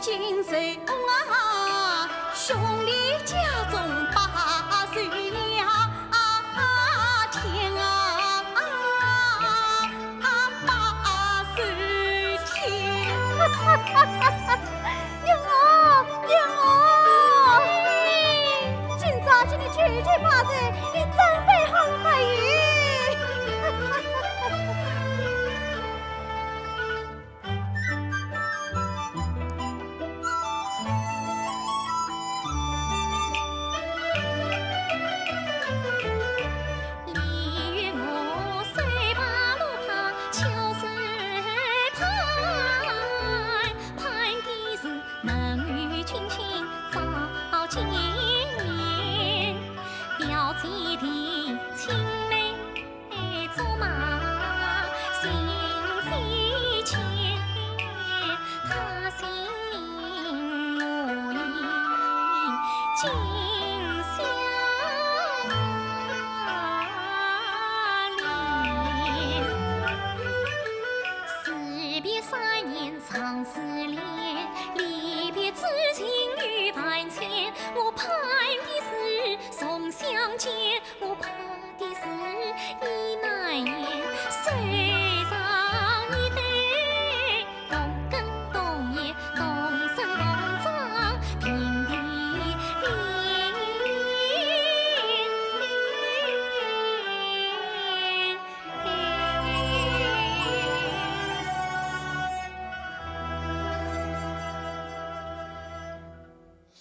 今寿啊，兄弟家中8岁呀，天啊8岁天。英儿，英儿，今朝叫你去8岁，你准备好还有？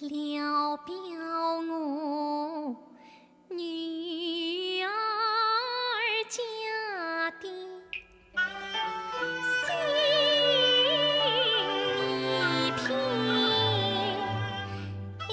了表我女儿家的心一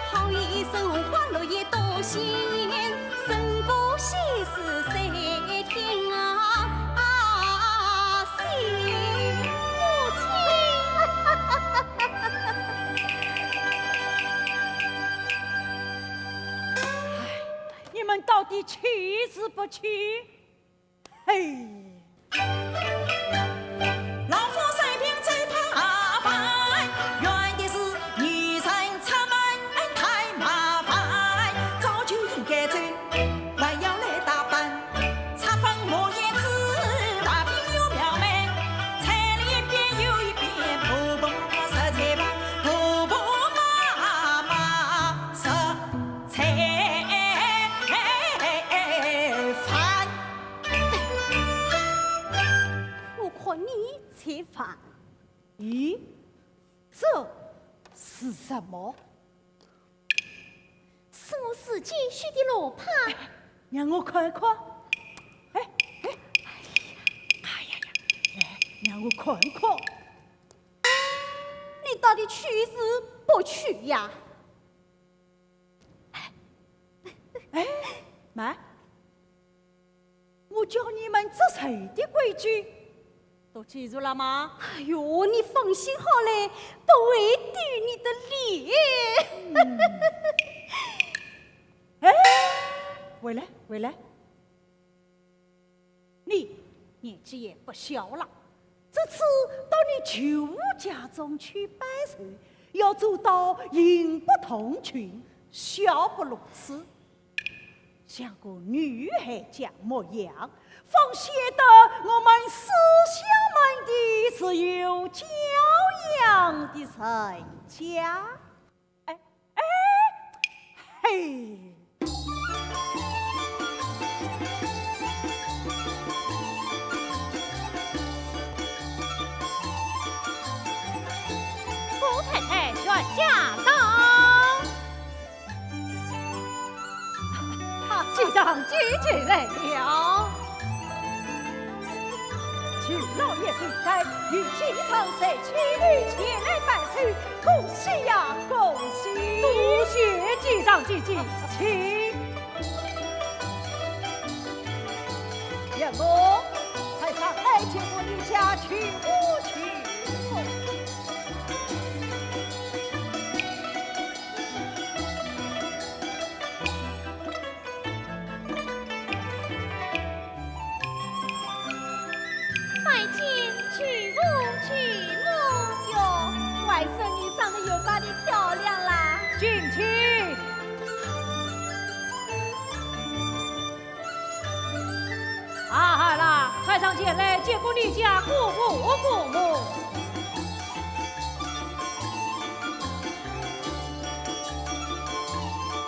好一首花落叶多鲜艳，胜过西施三天仙。母亲，你们到底去是不去？嘿。老夫水平最怕烦，原的是女人出门太麻烦，早就应该走，还要来打扮，擦粉抹叶子，画饼又描眉，菜里一边又一边，婆婆妈妈烧菜饭，婆婆妈妈烧菜饭。我看你吃饭，咦，这是什么？是我自己许的罗盘。让我看看。哎呀，来，让我看看。你到底去是不去呀？哎，妈，我教你们这谁的规矩，都记住了吗？哎呦，你放心好嘞，不会丢你的脸。哎，回来，你年纪也不小了，这次到你舅家中去拜寿，要做到言不同群，笑不露齿，像个女孩家模样，方显得我们思乡们的是有教养的人家。哎，嘿。姑太太全驾到。局长拒绝来了。去老爷岁代，与几场社妻女前来拜寿，恭喜呀恭喜！多谢机长姐姐，请。员工，快上来接我离家去屋去。拜见举母举母哟，外甥你长得有把的漂亮啦！敬请。好啦，快上前来接过你家姑母。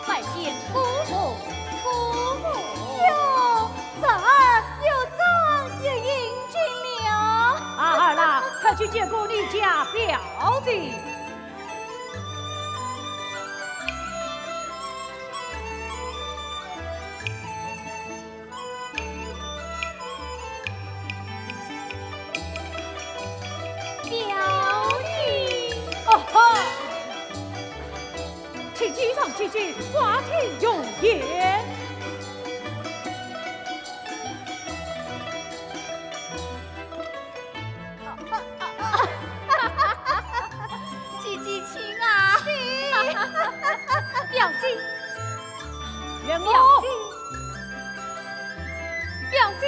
拜见姑母，姑母哟，长儿有长也迎进了。好啦，快去接过你家表弟。请机长姐姐话听用言。姐姐请啊，表弟，员工，表弟。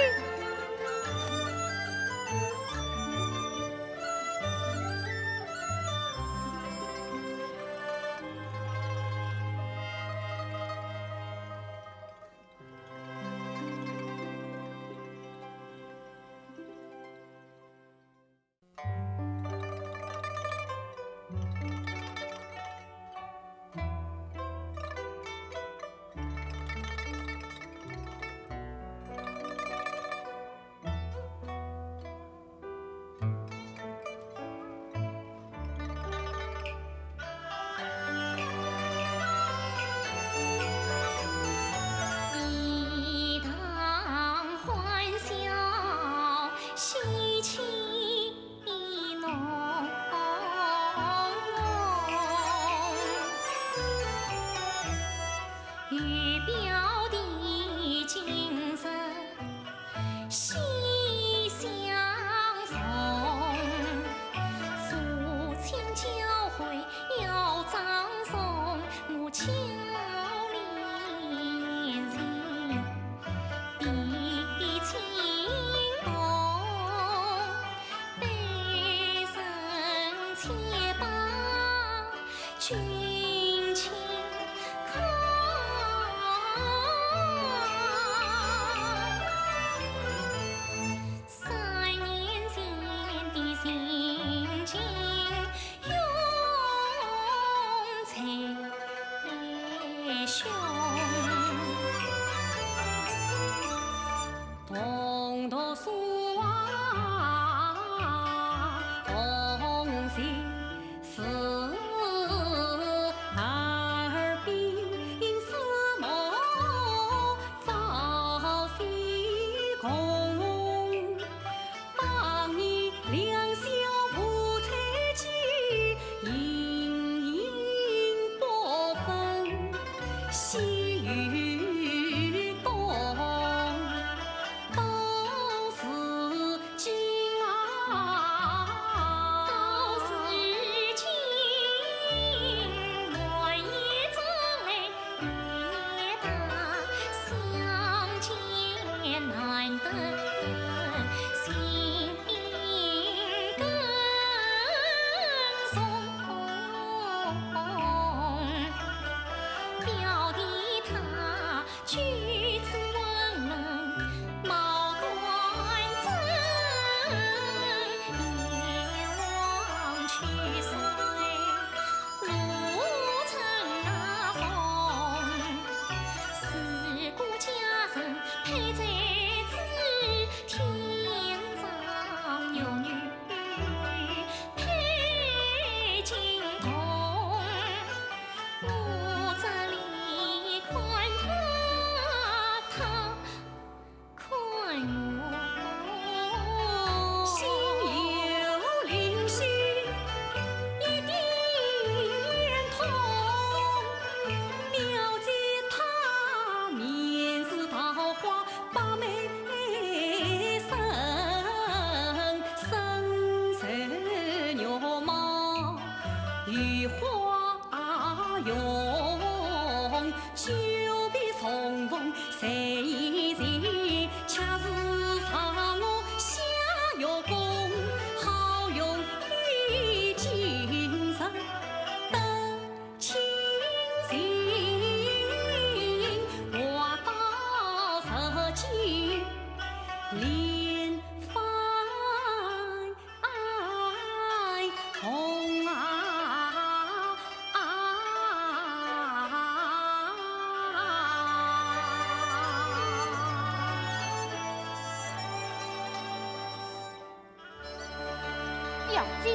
表姐。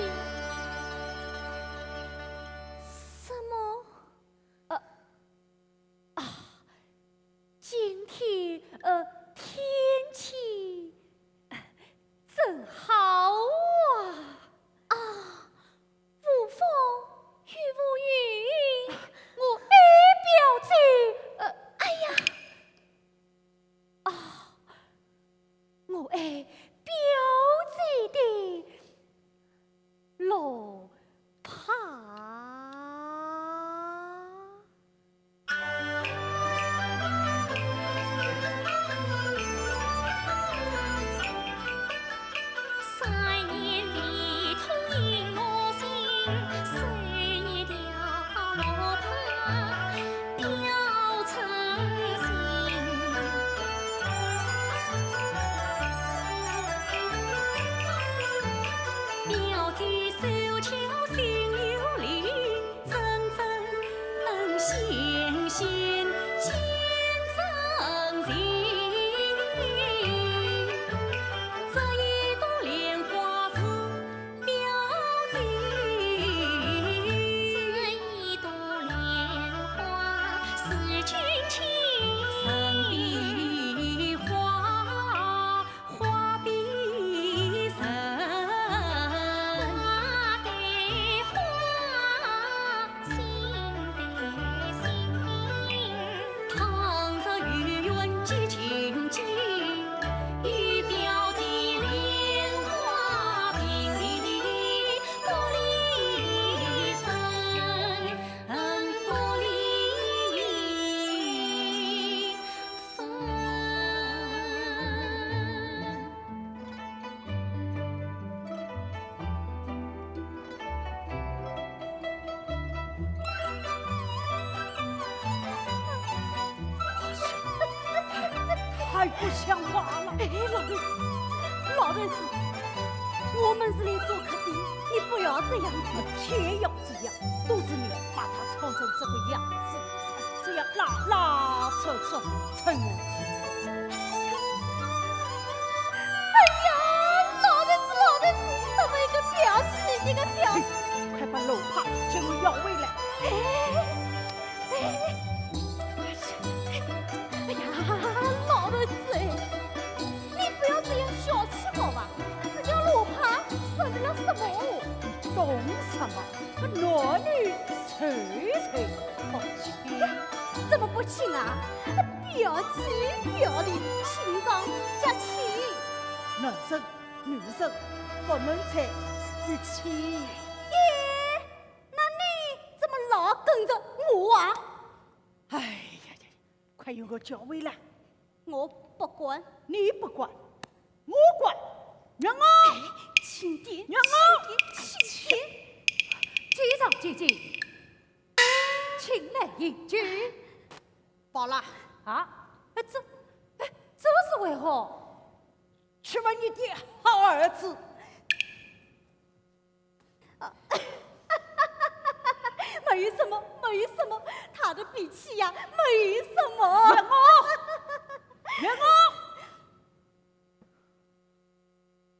什么？今天天气真好啊！无风雨无雨，我爱表姐。哎呀！我爱表姐的罗帕。3年里痛饮我心，谁一条罗帕雕成心。表姐手巧心有灵，真真心心见真情。这一朵莲花是表姐，这一朵莲花是君情。人比花，花比人，花对花，心对心，倘若余韵结情结。与表姐莲花并立，不离分，不离分。太不像话了！哎，老头子，我们是来做客的，你不要这样子。且要这样，都是你把他唱成这个样子，这样拉扯扯，趁我哎呀，老头子，怎么一个表情，一个表情？快把楼帕将我要回来！哎呀，老头子，你不要这样小气好吧？人家罗帕算得了什么？懂什么？男女随好亲。怎么不亲啊？表姐表弟亲上加亲。男生女生不能在一起。耶，那你怎么老跟着我啊？哎呀呀，快用个教回来！我不管，你不管，我管。让我，亲爹，让我，亲爹，机长姐姐，请来迎接。罢了，啊，这是为何？去问你爹好儿子。没什么，他的脾气呀，没什么。让我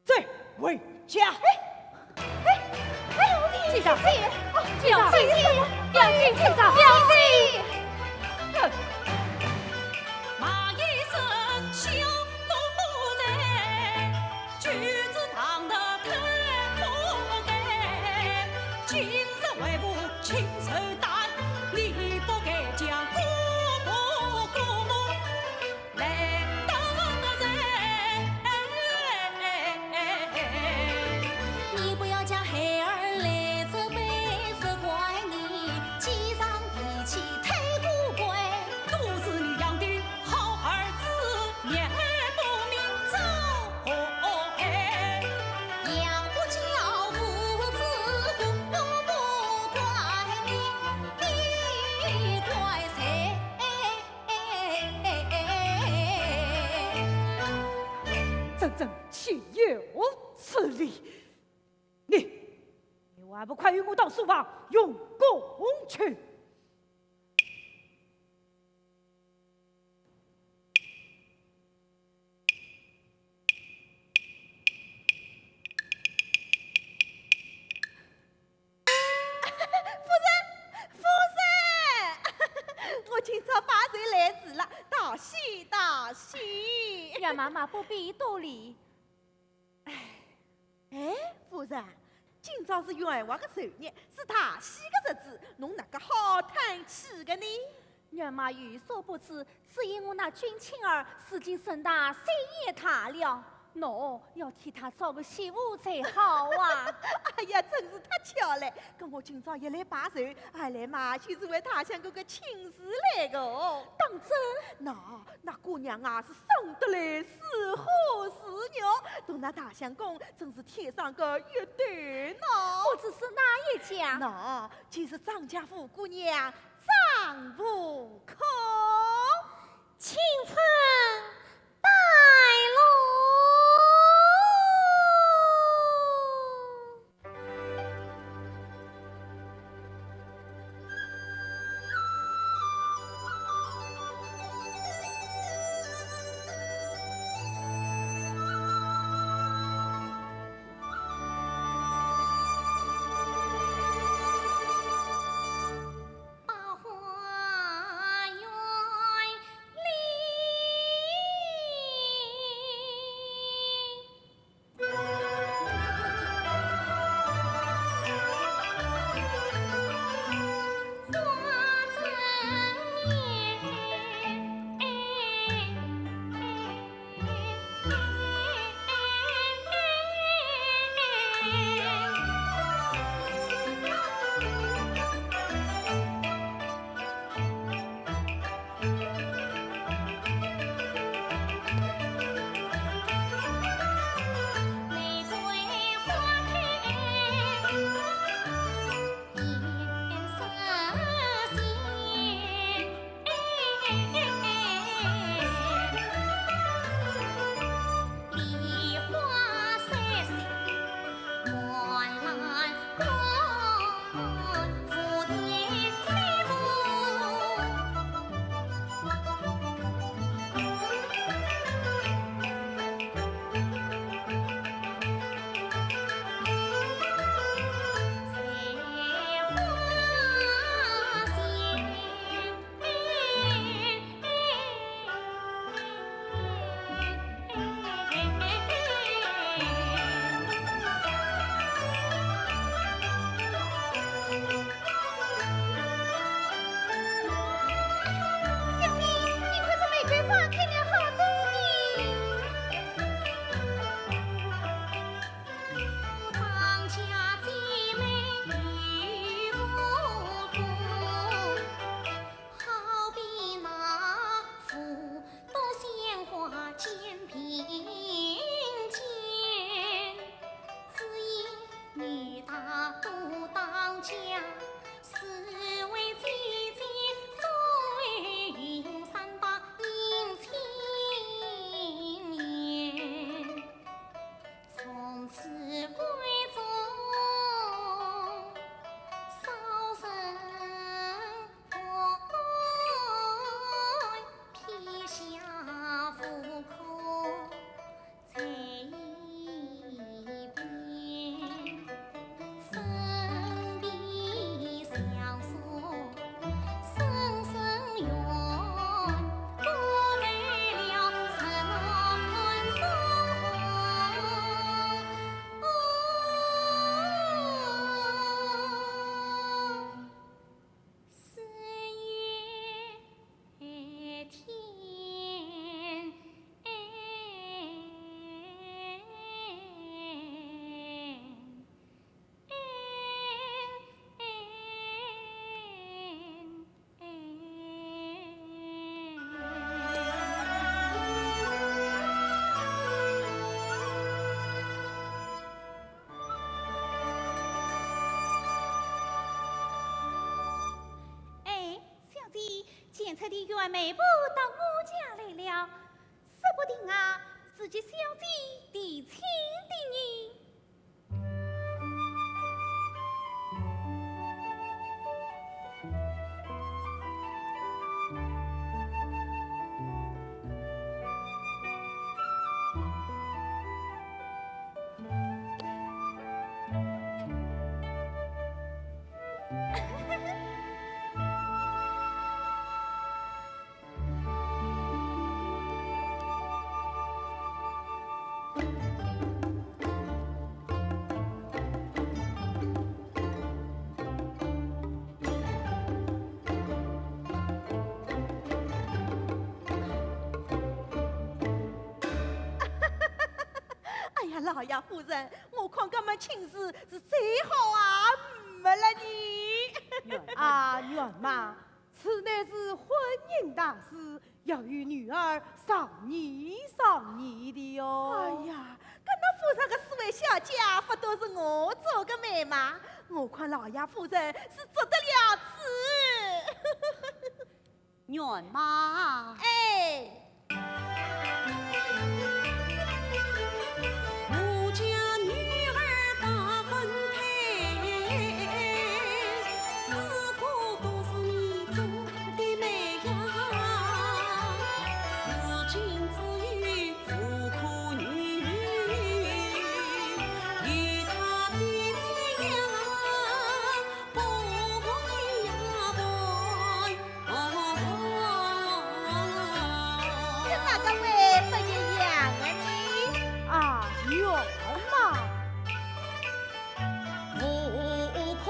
再回家。机长，表姐，机长，骂一声羞怒人，举子堂的太不该，今日为父亲手担，你不该将姑母来当人。你不要将孩儿来责备，责怪你机上脾气太古怪。都是你养的好儿子，也不明走哎。养不教父子，不怪你，你怪谁？真岂有此理！你还不快与我到书房用功去！让妈妈不必多礼。哎，夫人，今朝是元华的寿日，是大喜的日子，侬哪个好叹气的呢？阮妈有所不知，只因我那君亲儿如今身大三爷大了，侬要替他找个媳妇才好啊！哎呀，真是太巧了！跟我今朝一来拜寿，二来嘛就是为他乡哥哥亲事来的哦。当真？那姑娘啊，是生得来是虎是牛，同那大相公真是天上个一对呢。不知是哪一家？就是张家富姑娘张富空。青春带路。检测的员媒婆到我家来了，说不定啊，是这小姐的亲的人。老爷夫人，我看咱们亲事是最好啊，没了你。员妈，此乃是婚姻大事，要与女儿商议商议的哟。哎呀，搿那府上的四位小姐不都是我做的媒吗？我看老爷夫人是做得了主。员妈，哎。我家女儿把婚配，四个都是你做的媒呀。此情只有妇可女，与他最最呀，不一呀不。跟哪个位不一样啊你？员妈，我可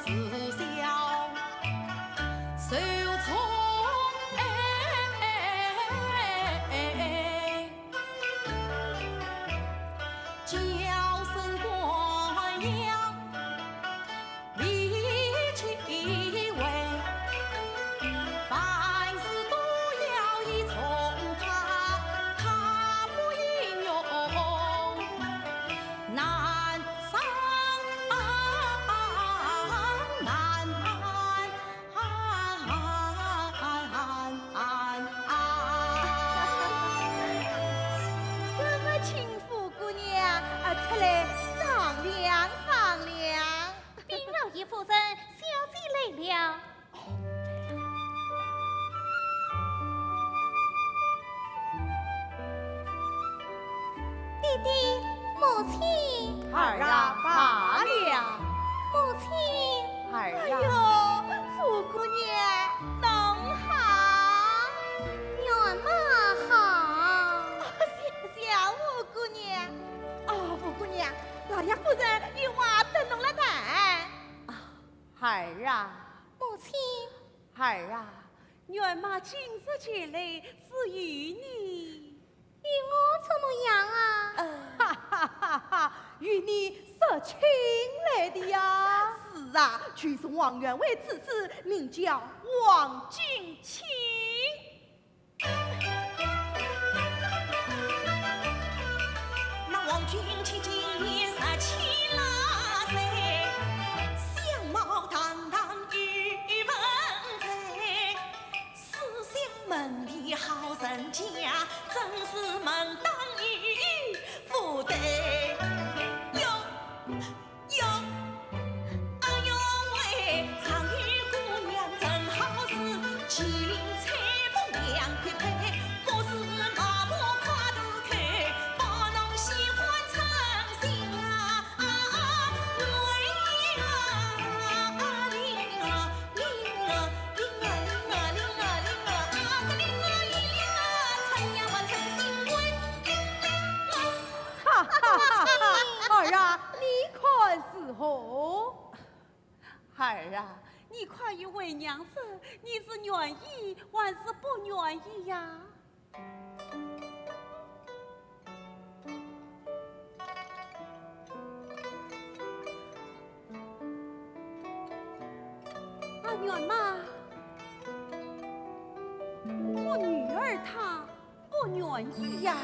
是小受宠叫声官样理其为，凡事都要依从他，他不应用难上难。这个亲夫姑娘出来商量商量。禀老爷夫人，小姐来了。弟弟，母亲，儿啊，罢了，母亲，儿哎呀，呦，夫姑娘侬好，员妈好。小五姑娘。哦，夫姑娘，老爷夫人有话等侬来谈。儿啊，母亲，儿啊，员妈今日前来是与你，与我怎么样啊？哈哈哈哈，与你设亲来的呀。是啊，全是王员外之子，名叫王君清。那王君清今年17拉岁，相貌堂堂与文采，思想门第好人家，真是门当户不对。哟，哎呦喂，常与姑娘真好事，麒麟彩凤2块配，我是马步跨大开，把侬喜欢成心啊！哈哈哈哈！儿啊，你看是何？儿啊，你快与为娘说，你是愿意还是不愿意呀？员妈，我女儿她不愿意呀。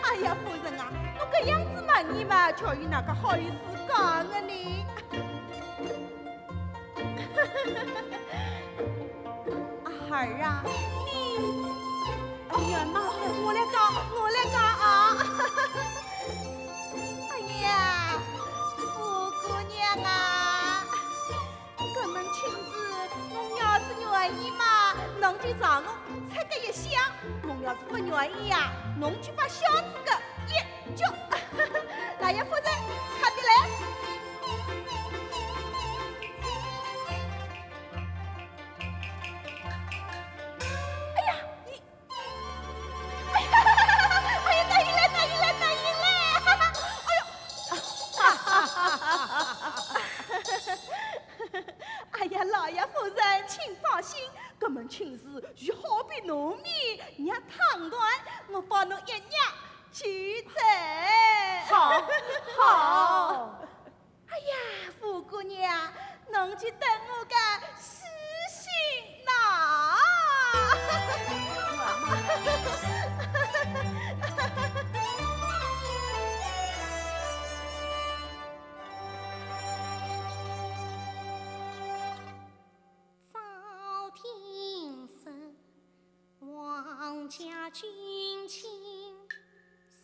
哎呀，夫人啊，我搿样子问你嘛，叫与哪个好意思讲的呢？儿啊，员妈，我来讲啊！哎呀，夫姑娘啊，搿门亲事，侬要是愿意嘛，侬就让我出个一想；侬要是不愿意呀，侬就把小子个一脚。老爷夫人，快点来。哎呀，老爷夫人，请放心，搿门亲事就好比糯米娘烫断，我帮侬一娘去走。好，好。哎呀，富姑娘，侬去等我个死心呐！早听说王家军亲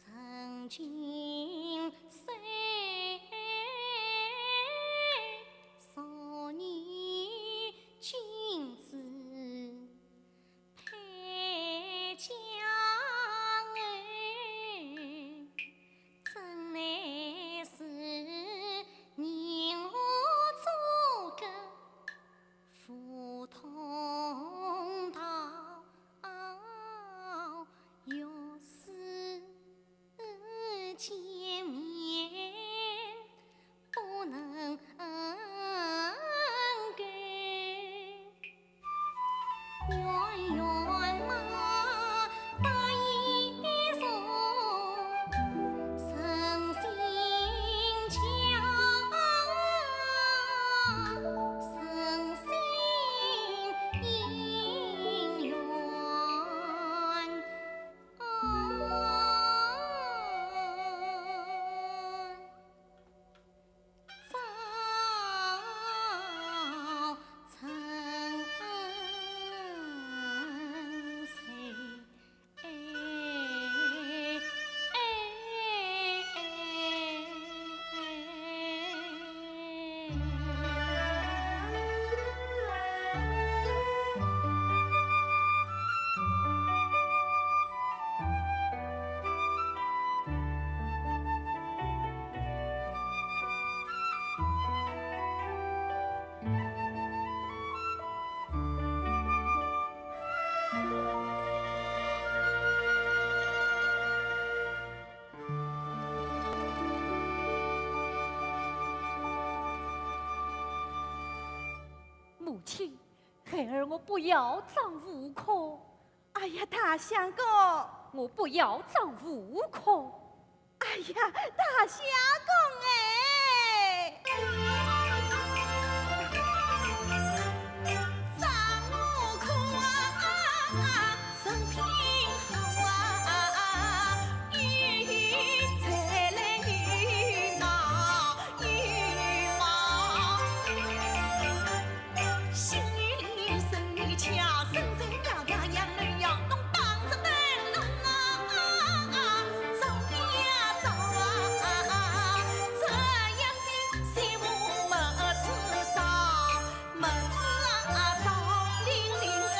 曾经岁少年君子配将哎，真乃是人我做个福同道，要是见面不能给，远远嘛把一送诚心交，诚心姻缘。母亲，孩儿我不要葬无可，哎呀，大相公，我不要葬无可。哎呀，大相公哎，张无可啊，生平好啊，玉才来玉马玉马，心里生里恰，生生要呀养儿要侬帮着灯笼啊，走呀走啊，这样的媳妇么子早，么子早玲玲啊。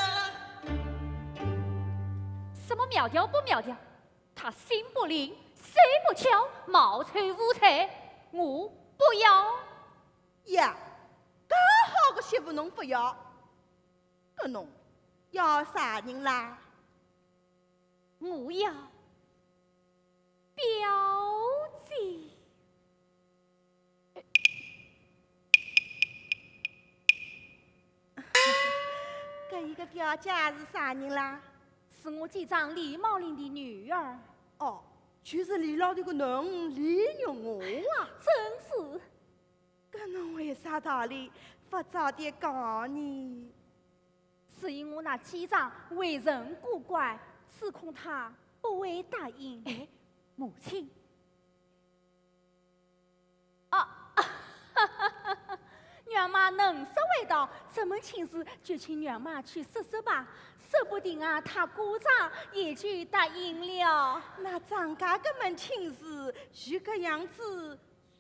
什么苗条不苗条？他心不灵，手不巧，貌丑无才，我不要。呀，介好个媳妇侬不要，搿侬要啥人啦？我要表姐。搿一个表姐是啥人啦？是我姐丈李茂林的女儿。哦，就是李老头个侬李玉娥啊。真是，搿侬为啥道理不早点讲呢？是因我那姐丈为人古怪，指控他不会答应。哎，母亲。娘妈能说会道，这门亲事就请娘妈去说说吧，说不定啊，他姑丈也就答应了。那张家搿门亲事就搿样子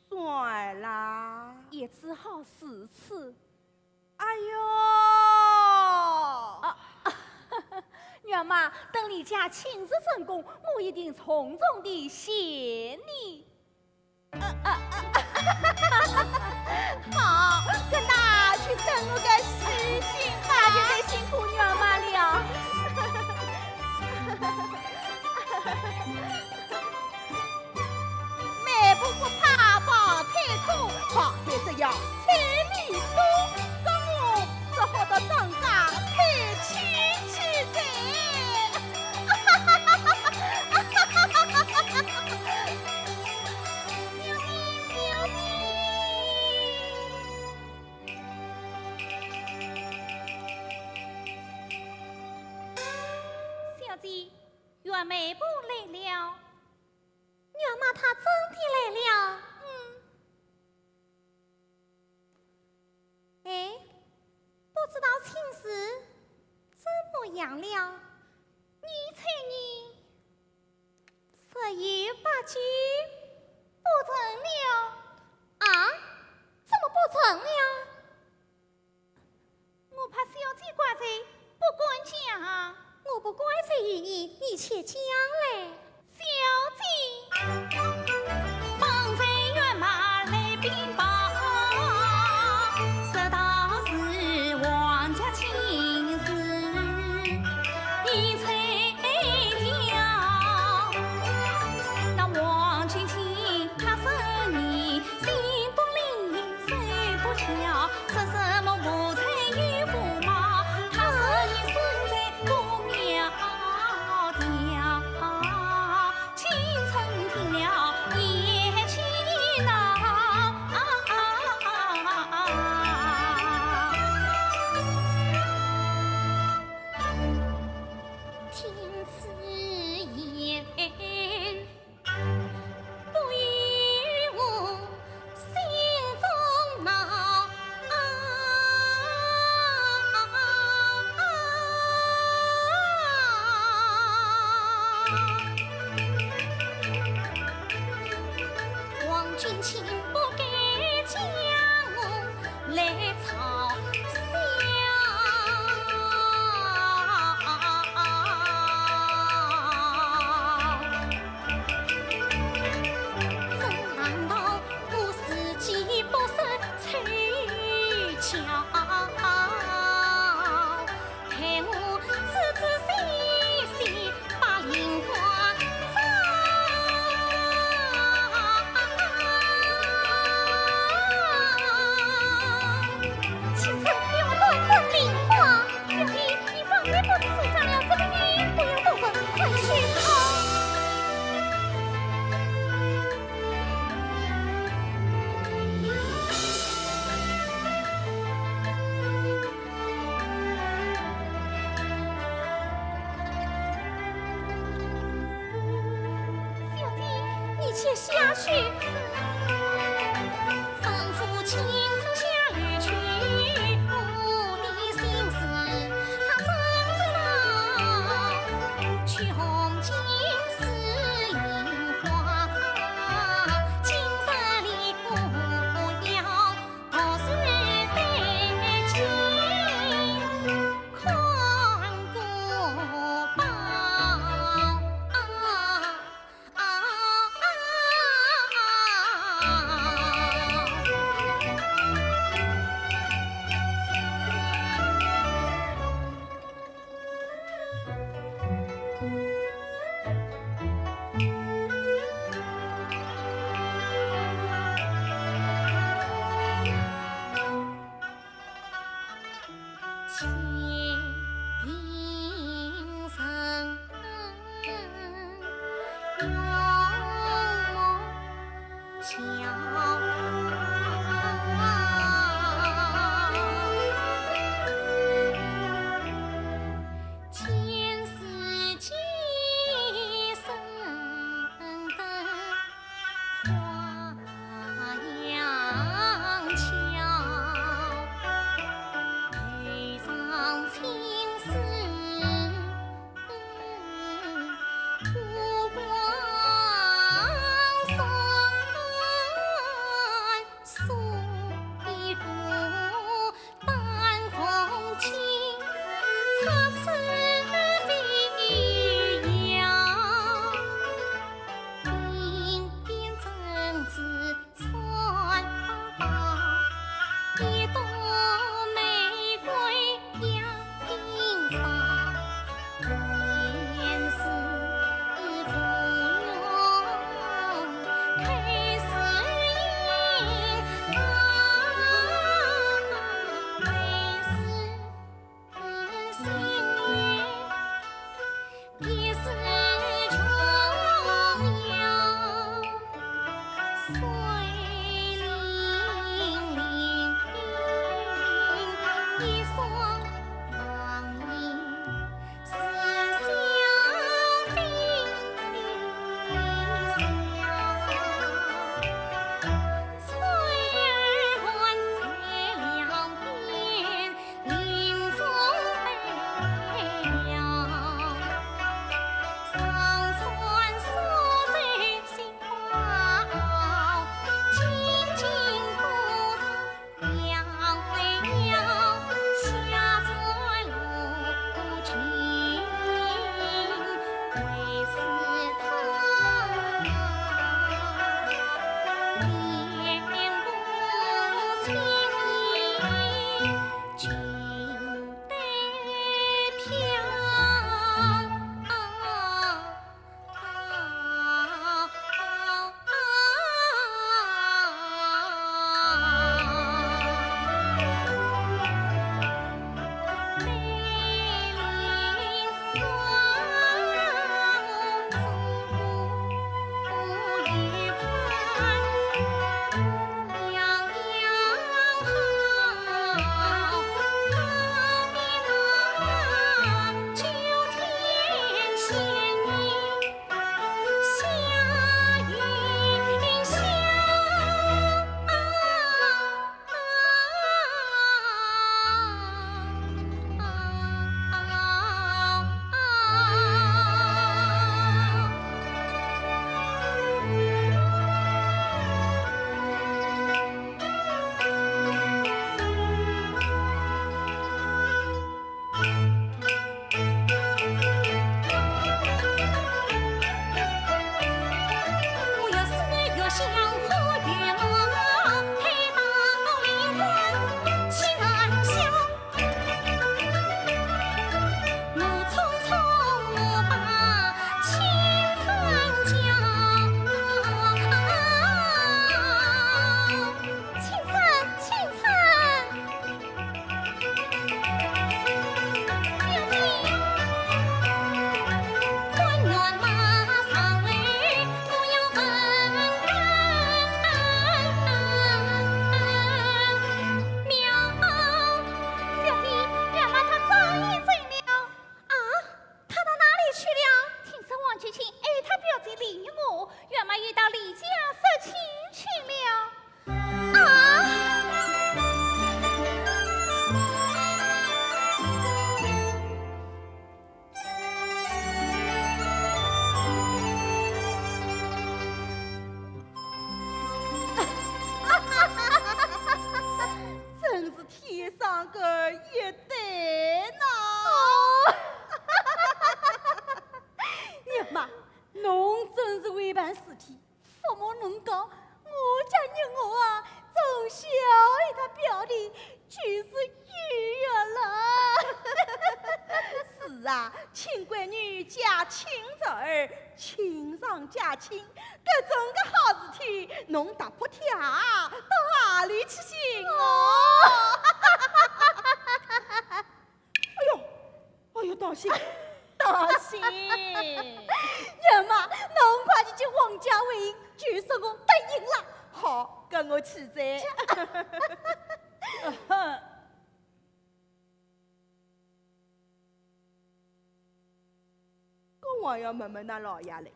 算啦。也只好如此。哎呦！娘妈，等你家亲事成功，我一定从重的谢你。好，搿那去等我个喜讯吧。那就得辛苦娘妈了。迈步不怕抱太苦，抱太只要彩礼多。搿我只好到张家抬亲去噻。袁妹不来了。娘妈她真的来了。哎，不知道亲事怎么样了？你猜你10有8九不成了？啊？怎么不成了？我怕小姐怪罪，不敢讲。我不怪罪于你，你且讲来。小姐。方才远马来禀报，说道是王家亲事，你猜条。那王亲戚他说你心不灵，手不巧，说什么无才与驸马，他说你身材不苗条，青春条也气恼。听此言，不与我心中恼。王君卿不该将我来嘲笑。难道我自己不识取巧？陪我仔仔细细把菱花找。青春不要多分菱花，小姐，你方才不是说上了这个女不要多分，快去吧。小姐，你且下去。吩咐青城下驴去，我的心事他怎知道？去红巾是樱花，今日里不要同是带金宽过包。千定生永桥。前世今生的花阳桥。背上青丝，不挂妈，侬真是会办事体。父母侬讲，我家女我啊，从小与他表弟就是一样了。是啊，亲闺女嫁亲侄儿，亲上加亲，搿种个好事体，侬踏破铁鞋到哪里去寻哦？哎呦，当心，当心！娘妈，侬快去叫王家卫，据说我答应了。好，跟我去噻。我要问问那老爷嘞，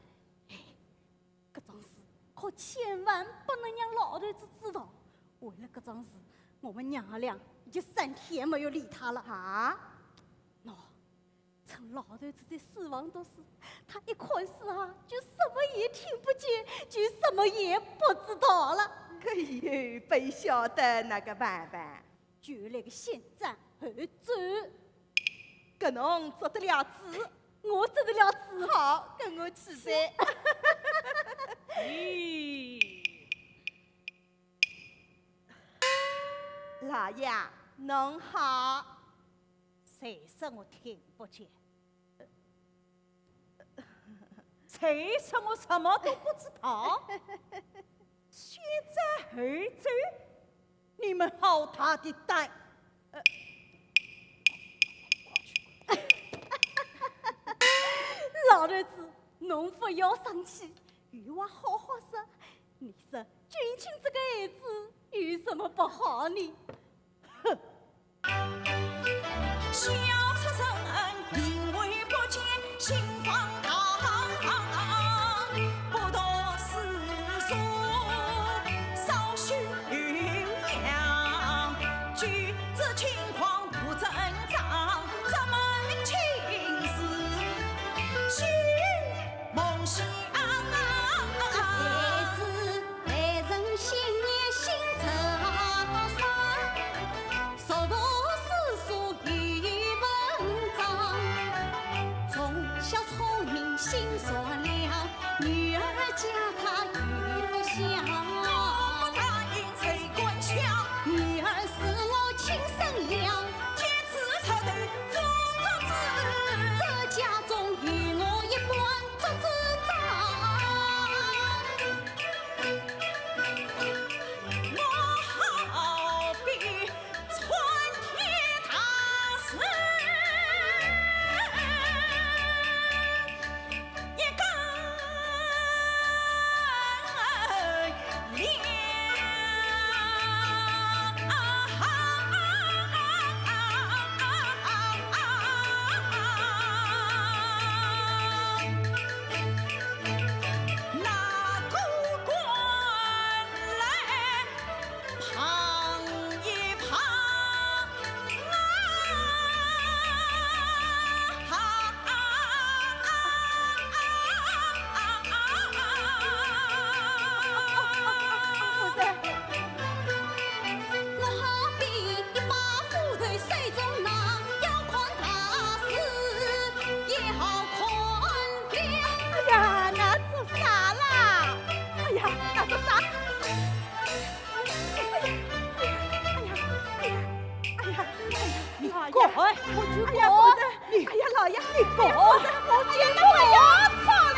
搿桩事可千万不能让老头子知道。为了搿桩事，我们娘儿俩已经3天没有理他了。啊？喏，趁老头子在书房读书，他一困死啊，就什么也听不见，就什么也不知道了。哎呦，不晓得那个办办，就来个先斩后奏，搿侬做得了主？我做得了主。好，跟我去噻。老爷，侬好。谁说我听不见？谁说我什么都不知道？先斩后奏，你们好大的胆！老头子，侬不要生气，有话好好说。你说君卿这个孩子有什么不好呢？哼！小出身，因为不见心房堂，不读诗书，少许营养，举止轻狂不正常，咱们情事须梦想。孩子来人新年新朝上，熟读诗书语文章，从小聪明心善良，女儿嫁他与不祥。我不答应谁滚枪，女儿是我亲生养，天子出头做作子，这家中与我一贯做主张。我好比春天踏实，一根梁。那个官来旁一旁我好比一把斧头水中拿，要宽大事，也好宽量。哎呀，那做啥啦？哎呀，那做啥？你老爷，滚！我去哎呀，滚不是，哎呀，老爷，你滚！我见到我要跑嘞！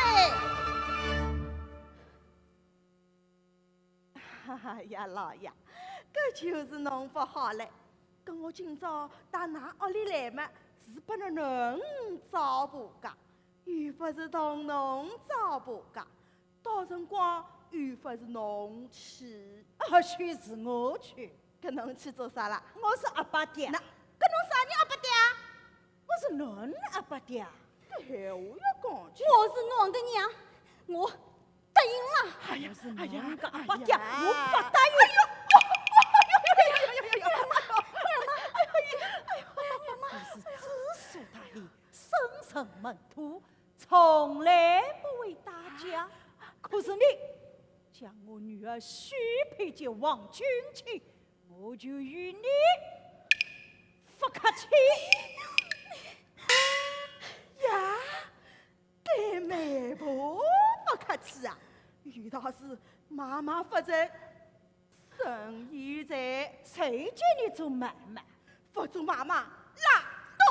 哎呀，老爷，搿就是侬不好嘞。跟我今朝到㑚屋里来嘛，是拨侬能照顾噶，又不是同侬照顾噶。到辰光又不是侬去，或许是我去，搿侬去做啥啦？我是阿爸爹，那搿侬啥人阿不爹？我是侬阿爸爹。搿闲话要讲起。我是侬的娘，我答应了。哎呀，哎呀，哎阿爸爹，呀我不答应。我是知书达理，深沉门徒，从来不为大家。可是你将我女儿许配给王君卿，我就与你不客气。呀，搿对媒婆不客气啊，遇到事妈妈负责，生意在，谁叫你做买卖？不做妈妈拉倒。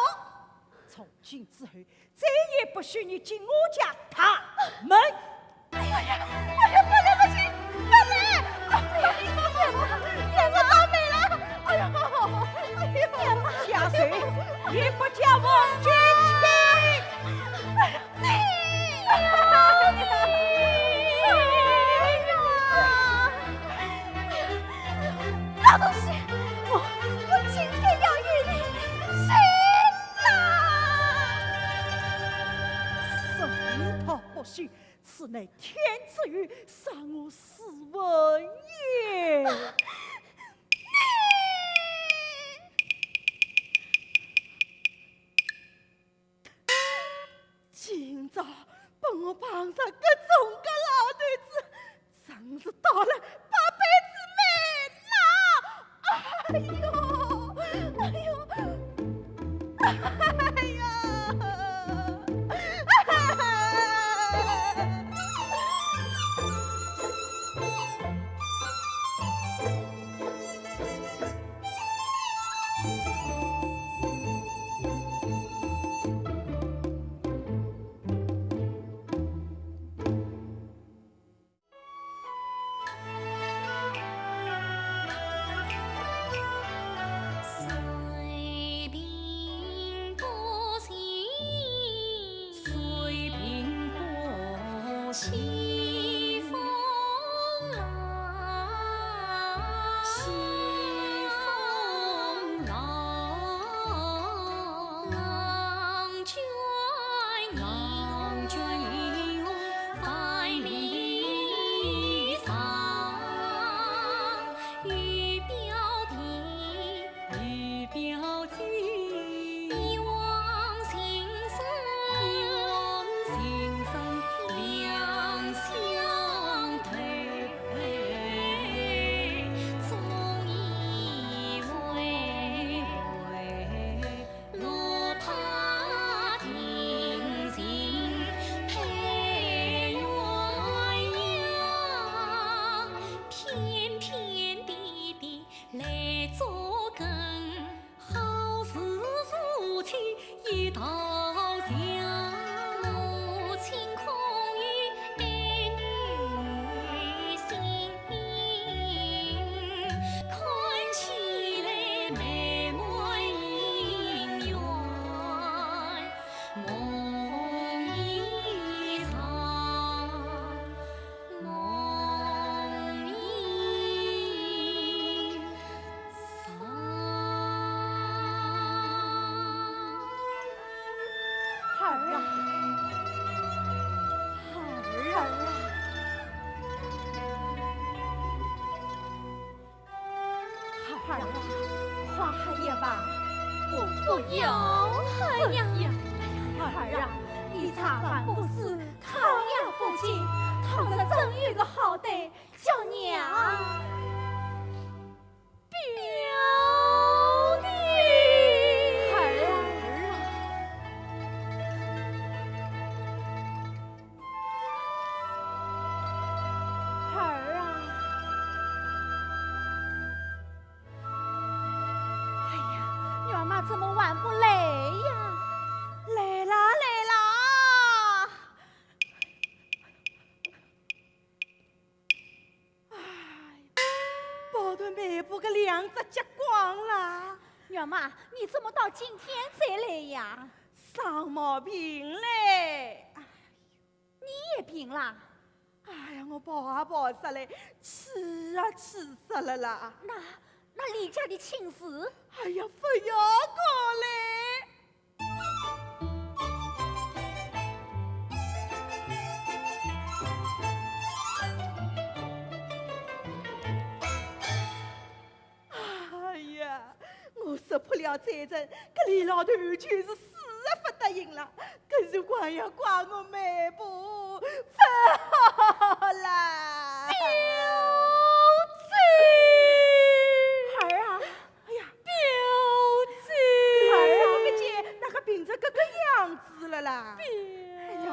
从今之后，再也不许你进我家踏门。哎呀，不来不行，不来！哎呀，怎么倒霉了？哎呀，哎呀，下水，也不叫我进去。老东西，我今天要与你死了！神道不许，此乃天之语，杀我斯文也。今朝把我碰上各种个老头子，真是到了八辈子没了！哎呦，哎呀，水平不行，水平不息，西风浪，西风浪，浪卷浪卷银龙百里桑，玉标题，玉标题，一往情深，一往情深两相配，总以为落帕庭前配鸳鸯，偏偏弟弟来作梗，好事如期一道墙。母亲空余儿女心，看起来美满姻缘梦一场，梦一场。孩儿啊，孩儿啊，孩儿啊，花孩也罢，不要，哎呀，孩儿啊，你茶饭不思，汤药不进，倘若真有个好歹，叫娘表弟。孩儿啊，孩儿啊，哎呀，女儿妈怎么晚不来呀？来啦来啦！哎，抱着媒婆个两只脚光了，女儿妈，你怎么到今天才来呀？生毛病嘞！你也病了？哎呀，我跑啊跑死嘞，气啊气死了啦！那李家的亲事，哎呀，不要讲嘞！哎呀，我识破了财神，搿李老头完全是死的不得应了，搿是怪呀怪我媒婆不好啦！孩儿啊，哎呀，表孩儿啊，姐，不见那个病成搿个样子了啦！哎呀，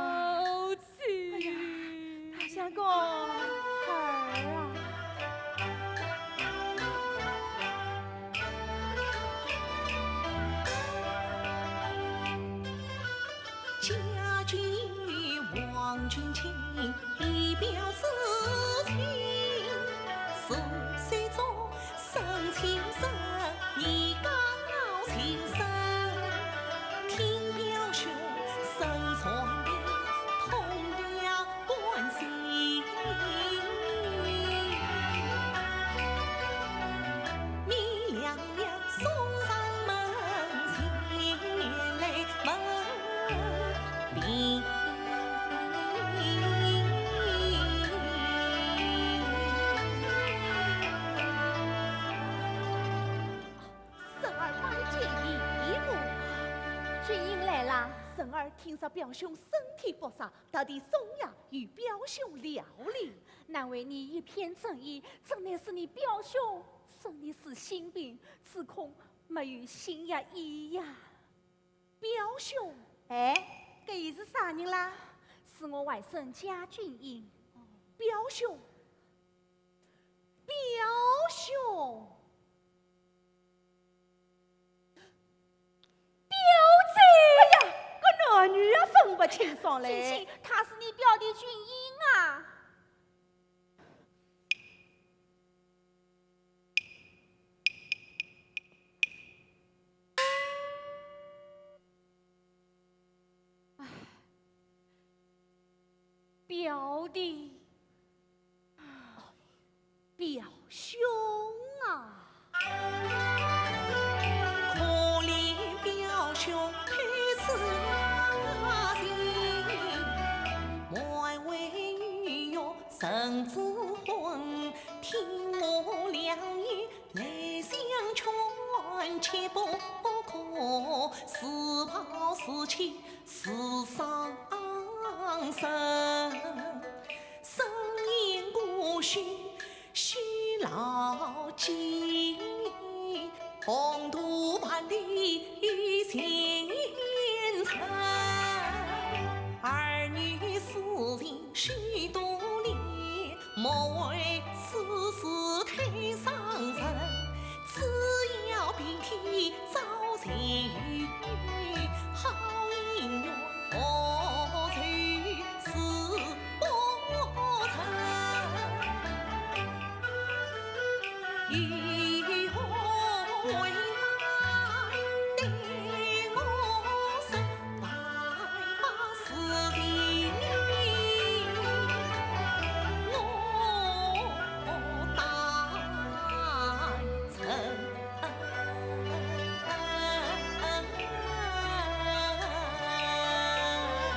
以表知情。4岁中生情深，已讲情深。听表兄声传的，同了关心。你娘娘送上门，前来问病。婶儿帮见姨母，军营来了，婶儿听说表兄身体不适，特地送呀与表兄料理。难为你一片正义，怎奈是你表兄生的是心病，此恐没有心呀医呀。表兄，哎，搿伊是啥人啦？是我外甥家军营。表兄，表兄。男女也分不清爽亲嘞亲，，他是你表弟军营啊。表弟，表兄啊，可怜表兄推辞大情，外为女约神之婚，听我良言来相劝，切不可私抱私情私伤身。生因故须须牢记，宏图万里前程。儿女私情许多年，莫为此事太伤人。只要平天遭财运，好姻缘何愁事不成？与我为难，对我说百般事情，我担承。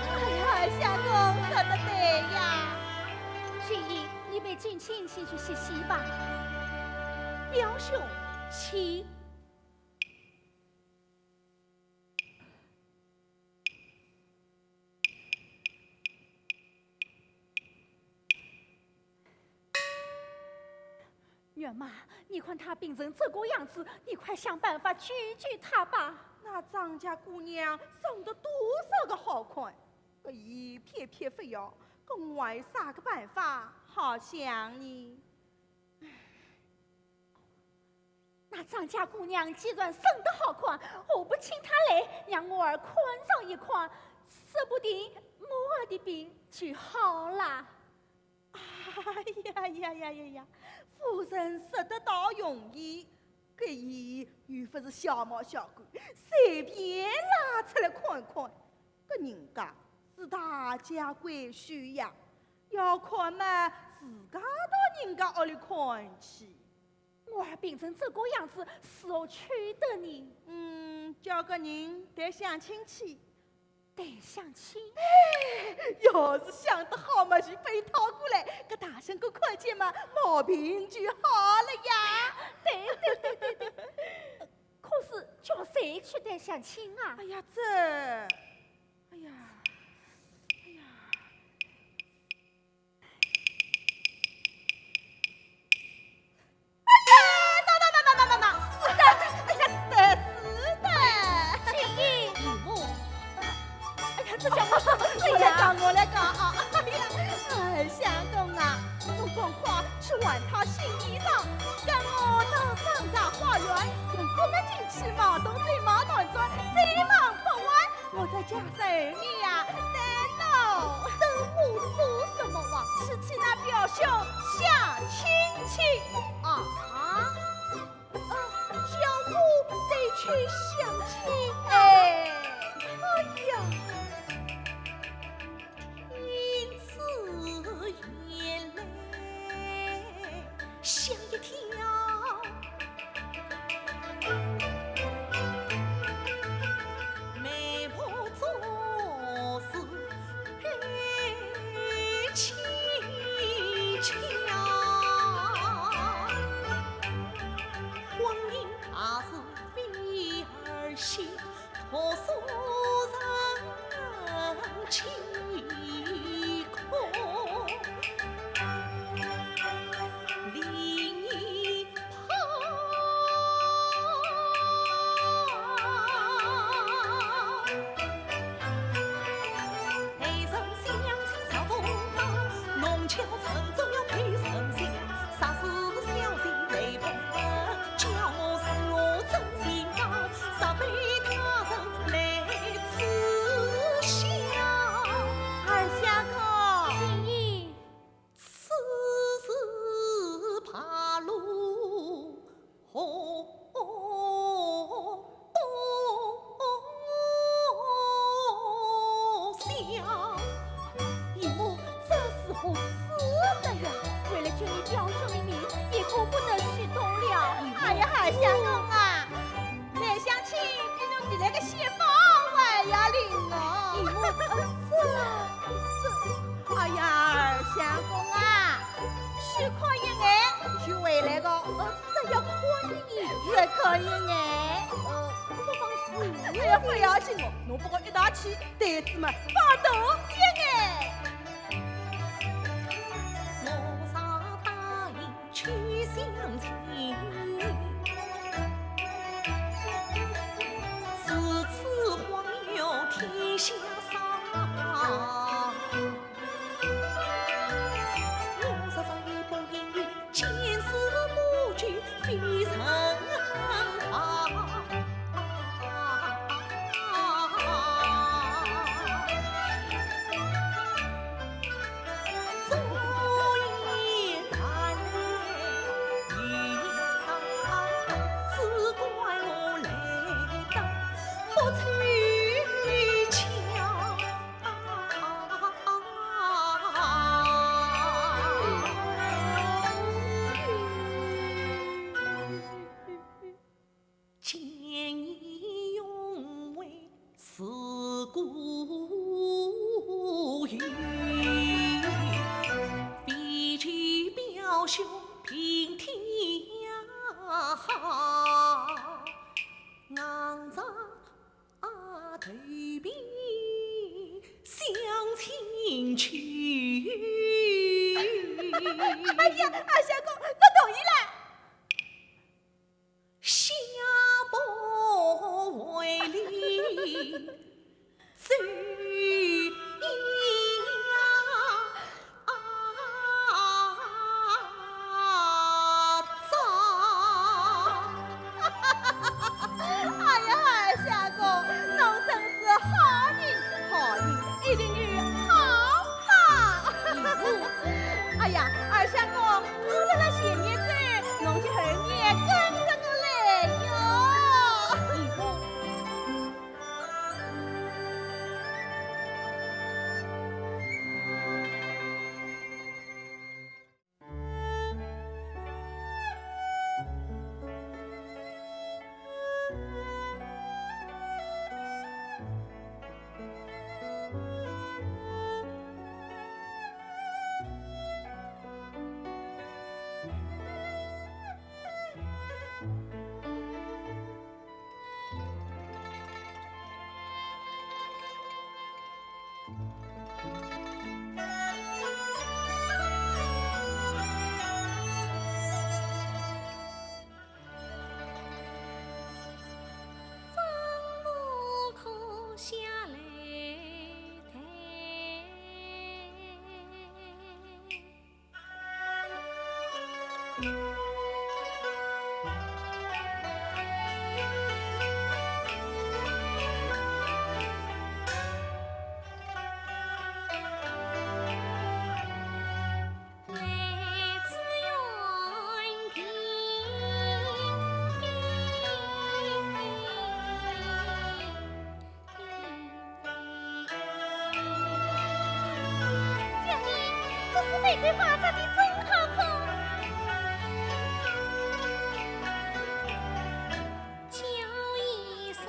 哎呀，相公说得对呀。军营，你被军亲先去歇息吧。表兄，请。女儿妈，你看他病成这个样子，你快想办法救救他吧。那张家姑娘送的多少个好款，搿伊偏偏非要，跟我有啥个办法好想你？那张家姑娘既然生得好看，我不请她来，让我儿宽上一宽，说不定我儿的病就好了。哎呀！夫人说得倒容易，搿伊又不是小猫小狗，随便拉出来看看。搿人家是大家闺秀呀，要看嘛，自家到人家屋里看去。我儿病成这个样子，是我娶的你。叫个人得相亲去。得相亲，要是想得好嘛，就被讨过来，搿大神哥看见嘛，毛病就好了呀。对。可是叫谁去得相亲啊？哎呀，哎呀，我来讲啊！哎，相公啊，我赶快去换套新衣裳，跟我到张家花园，用哥们进去忙东西忙东转，再忙不完，我在家守你呀，等我。等我做什么？我死了呀！为了救你表兄的命，也可不能虚度了。哎呀，二相公啊，来相亲给侬提来个喜房万呀玲哦。哎呀，二相公啊，许可一眼就回来个，只要可以，只可一眼。不妨事。哎呀，不要紧哦，侬把我一大起，袋子嘛放大一眼。我上答应去相亲，此次黄牛天下赏。我实在不言语，前世不惧非成行。所以大人应当只怪我来得不凑巧。见义勇为是故语，比起表兄平天下，昂着头皮相亲去。哎呀，二相公，我同意了。下不为例，走哎呀，二相公，侬真是好人，好人，一定女好好。哎呀，二相公，我辣辣前面走，侬就后面跟着我来哟。不可下来来自远近。姐姐，这是玫瑰花长得真好看。叫一声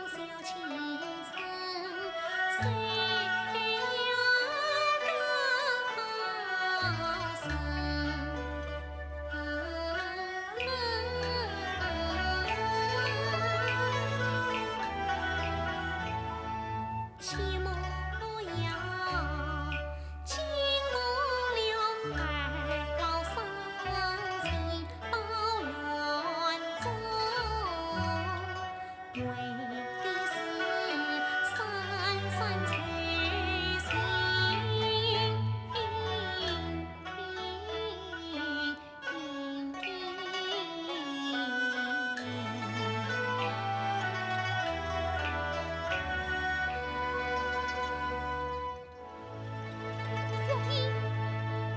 小青春，谁要生？切莫要惊动了二老生情到园中，为的是山山翠小姐，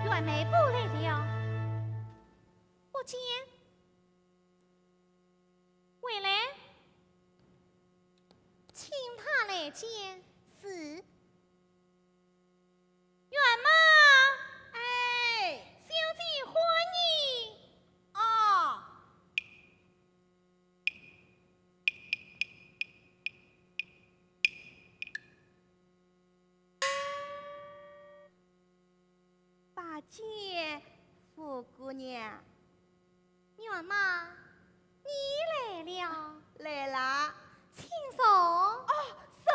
员妹不来了。不见，回来，请他来见。是。元妈，拜见福姑娘。员妈，你来了，来啦，请坐。坐。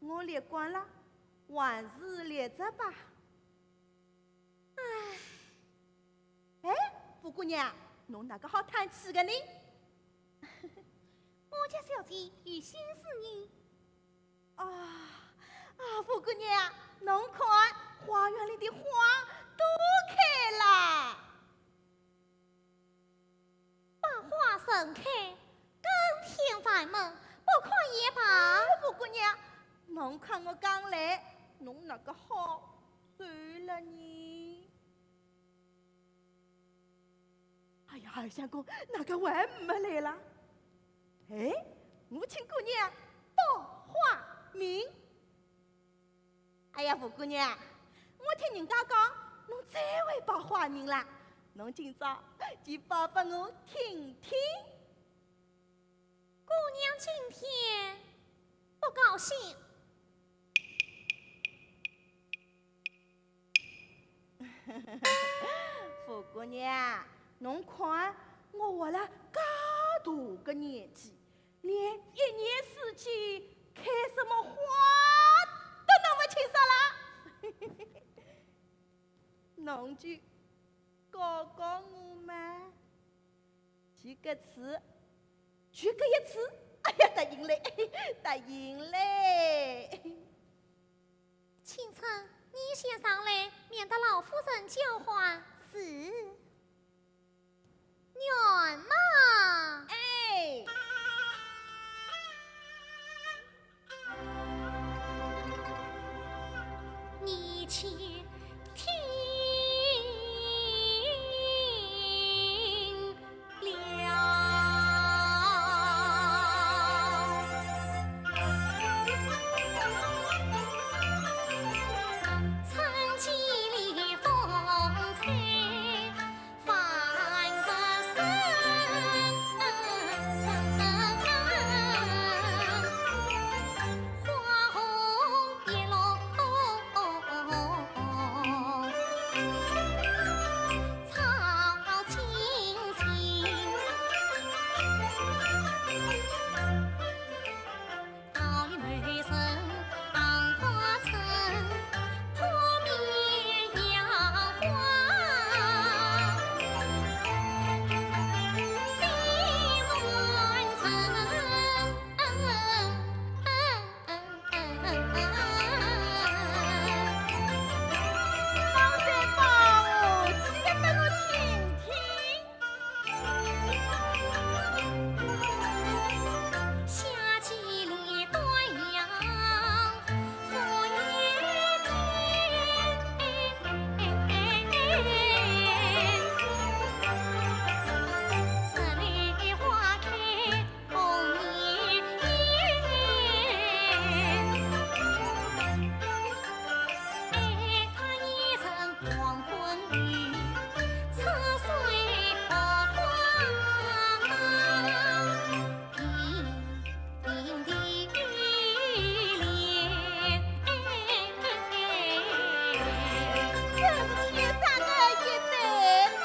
我列惯了，还是列着吧。哎，福姑娘，侬哪个好叹气的呢？我家小姐有心事呢。福姑娘，侬看花园里的花都开了，百花盛开，更添繁忙，不看也罢。福姑娘，侬看我刚来，侬哪个好算了呢？哎呀，二相公，哪个还没来啦？哎，我请姑娘报花名。哎呀，福姑娘，我听人家讲，侬再会报花名啦，侬今朝就报拨我听听。姑娘今天不高兴。福姑娘，侬看我活了介大个年纪，连一年四季开什么花都弄不清爽啦。侬就教教我嘛，就搿次，就搿一次，哎呀，答应嘞，答应嘞。青春，你先上来，免得老夫人叫唤。是，员妈。哎。你且听了，曾经里风采翻个身，花红叶落草青青，桃李梅深杏花村，扑面杨花飞满城。刚才帮我记得拨我听听。夏季里端阳复一天，十里花开红叶哎，他一阵黄昏雨，车水百花平平的莲，真是天上的一对嘛。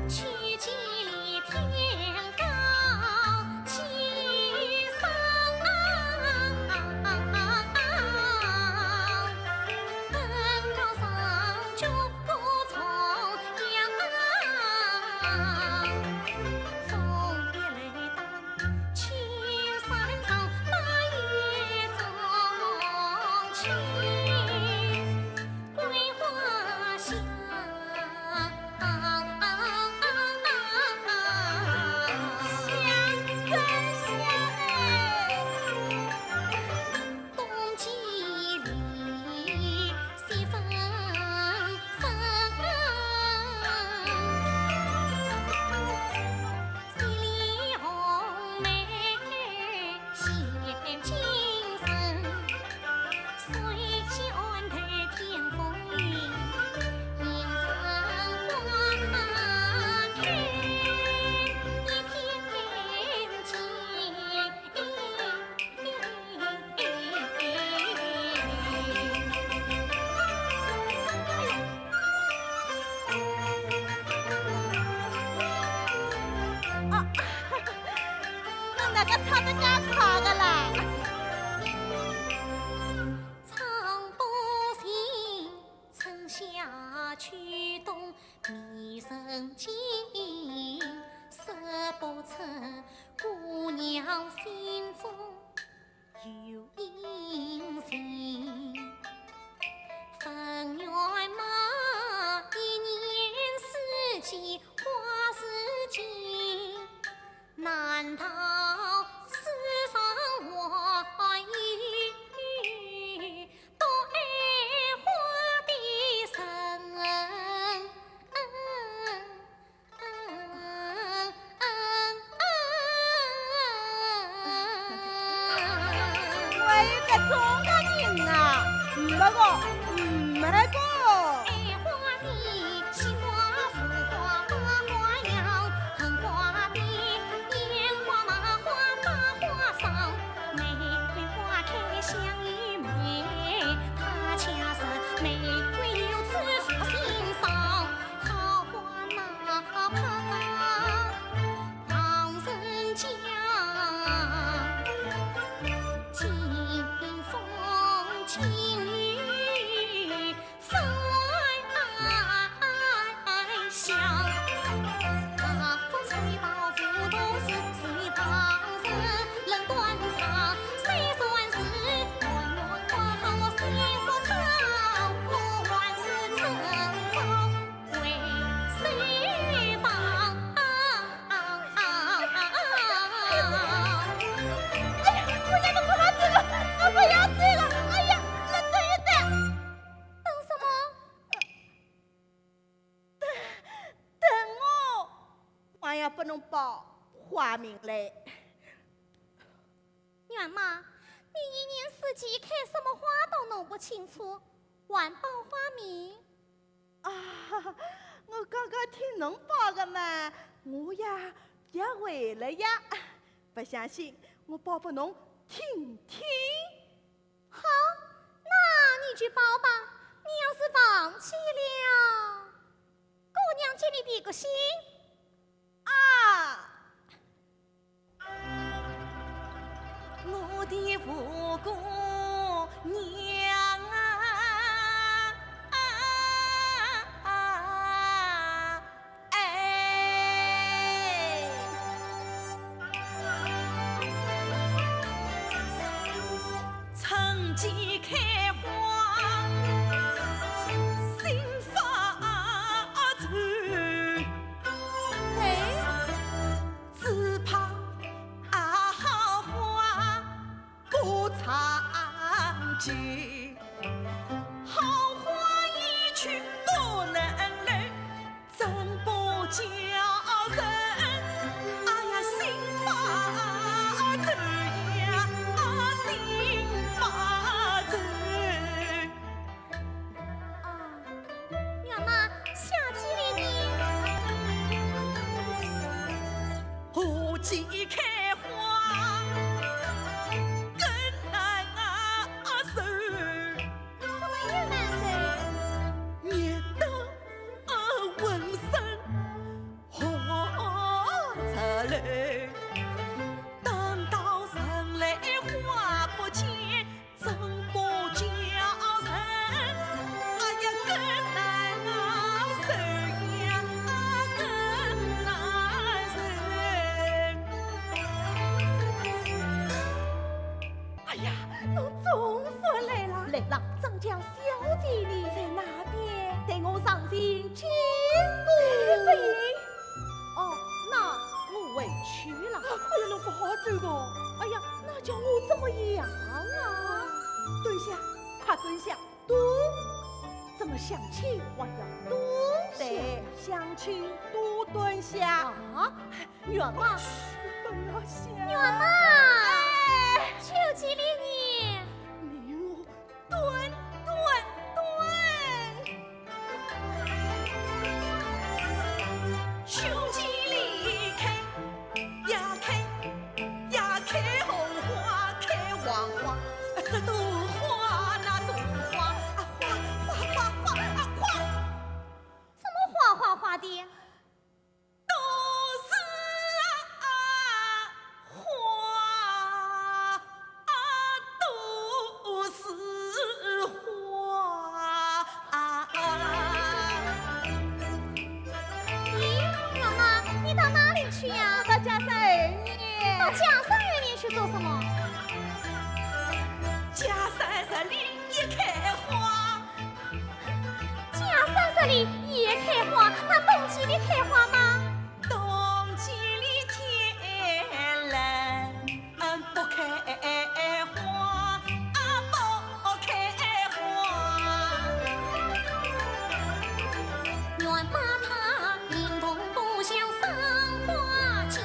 曲几里天高气上，登高上就过重阳，枫叶雷打青山上，八月中秋桂花香。个唱得干快个啦？唱不行，春夏秋冬迷人情，说不出姑娘心中有隐情。分园嘛，一年四季花似锦，难道世上还有多爱花的人？我有个中国人啊，没个，没个。爱花的喜花富花把花样，恨花的烟花麻花把花伤。玫瑰花开香与美，它恰是玫瑰有此花欣赏。好花哪怕旁人讲，清风轻雨分外香。大风吹到梧桐树，谁旁人能断肠？谁算是暖暖花好谁不唱？不管是春草为谁放？我要不要这个？我不要这个！哎呀，那对的。等什么？等我，我也不能报花名嘞。娘妈，你一年四季开什么花都弄不清楚，还报花名？啊，我刚刚听侬报的嘛，我呀也会了呀。不相信，我报给侬听听。好，那你去报吧。你要是放弃了，姑娘借你递个信。啊，我的五姑娘趁机开花，心发愁。只怕好花不长久，好花一去多能留，真不叫人哎呀心发愁呀，心发愁。娘妈，下季里何其开花更难受，怎么又难受？热得浑身红出来。等到人来花不见，真不叫人哎呀更难受呀，更难受。哎呀，侬总算来了。来了，张家小姐你在哪边？带我上前见过。不行。哦，那我回去了。哎呀，侬不好走的。哎呀，那叫我怎么样啊？蹲下，快蹲下，蹲。怎么相亲我要蹲下？对，相亲多蹲下。啊，远妈，不要想。娘妈，秋季里你我蹲蹲蹲。秋季里开呀开呀开红花，开黄花，这朵花那朵花花怎么哗哗哗的？都是花。到家三里去做什么？家30里也开花，家30里也开花，那冬季里开花吗？冬季里天冷不开花，不开花。愿把它引动不向赏花节，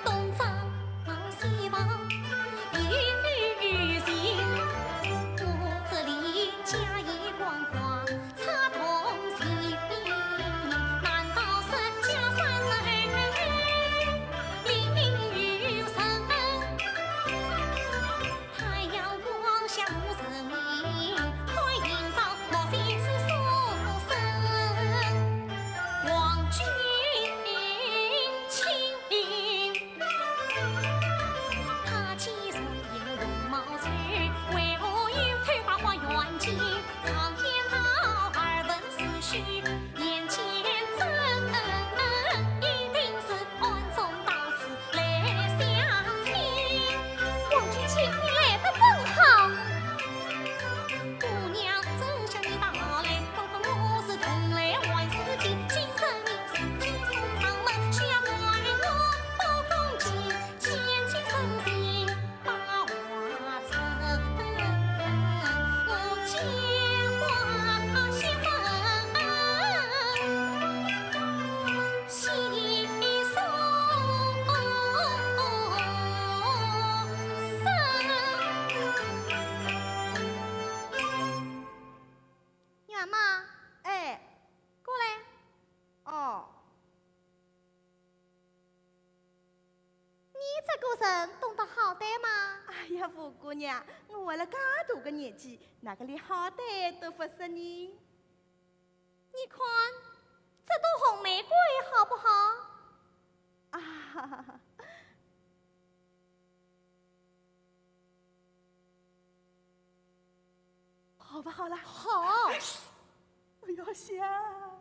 东张西望雨行，屋子里加以光华，插同喜饼。难道是家30淋雨声？太阳光下无声音，快营造莫非是书生？望君情，他几岁有容貌翠，为何有头把花缘尽？常言道耳闻思绪，眼前真一定是暗中大事来相亲。望君情，你来得真好。姑娘只想你打来，吩咐我是同来万事尽，今生你是寄送上门，需要爱我不恭敬，千金生心把花成，我结花先分细送生。远妈，哎，过来。哦，你这个人懂得好歹吗？哎呀，吴姑娘，我活了介大个年纪，哪个连好歹都不识呢？你看这朵红玫瑰好不好？啊哈哈哈！好吧，好了，好，不要想，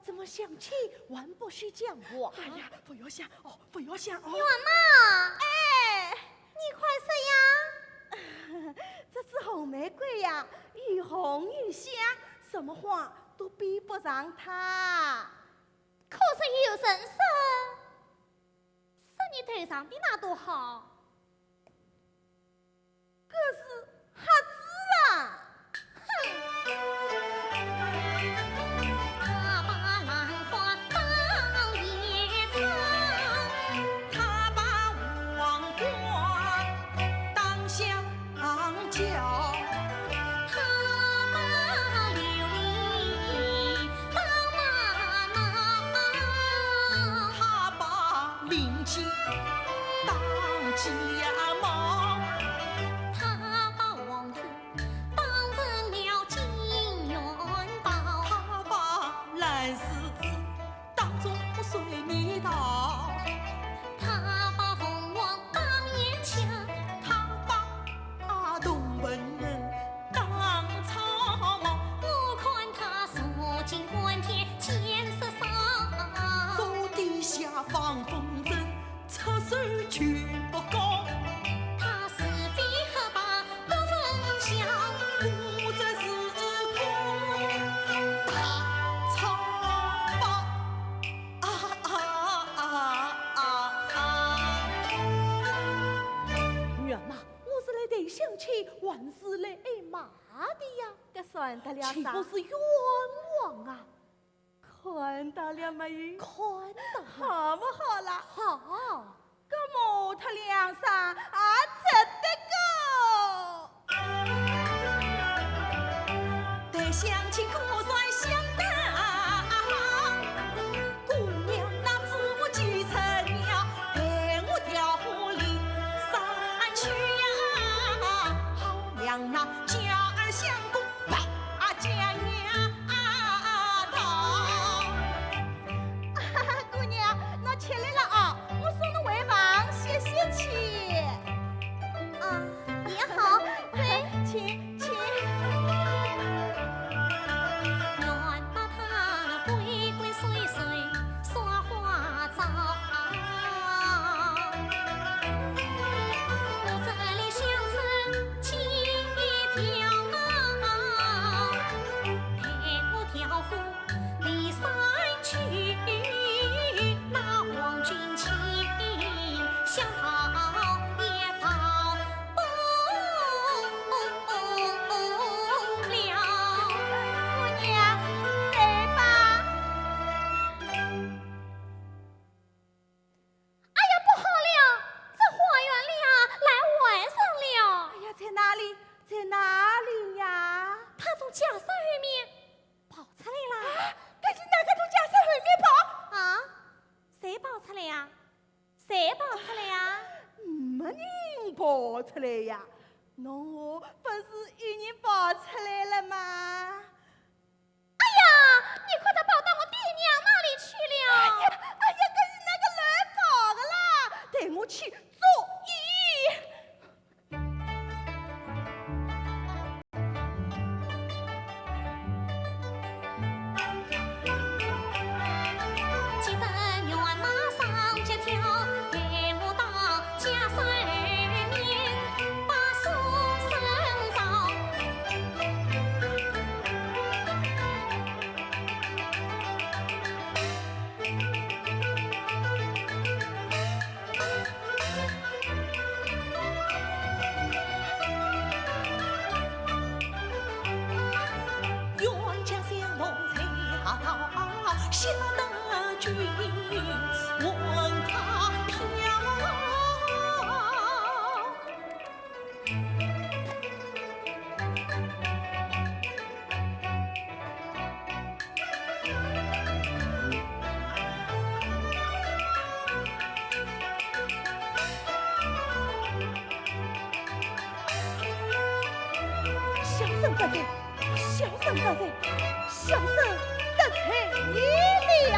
怎么想起完不许讲话？哎呀，不要想哦，不要想哦。远妈，哎，你快说呀！这支红玫瑰呀，又红又香，什么花都比不上它。可是有人说，是你头上的那朵好。可是瞎子啊！他把兰花当野草，他把黄瓜当香蕉，他把琉璃当玛瑙，他把菱角当鸡牙毛，他把黄土当成了金元宝，他把蓝柿子当作水蜜桃，他把凤凰当棉枪，他把东北人当草帽，我看他素净观天，见识上。手底下放风筝，出手却不高。他是非黑白不分晓，我这是个大草包，远妈，我是来对想起万事来挨骂的呀，这算得了啥岂不？是冤枉啊？看到了没有？看到好不好啦？好，这模特脸上也值得个。对乡亲果算相当好，姑娘那自我继承了，陪我调虎离山去呀，好让那家儿相公把家娘逃。姑娘，我吃来了啊，我送侬回房歇歇去。啊，也好，请。愿把出来呀？侬我不是一人跑出来了吗？哎呀，你快点跑到我爹娘那里去了！哎呀，可是那个乱跑的啦，带我去做医。记得愿马上接条，带我到家山儿面，把书生找。冤家相逢才到，晓得君问他飘。小生得罪，小生得罪，小生得罪你了。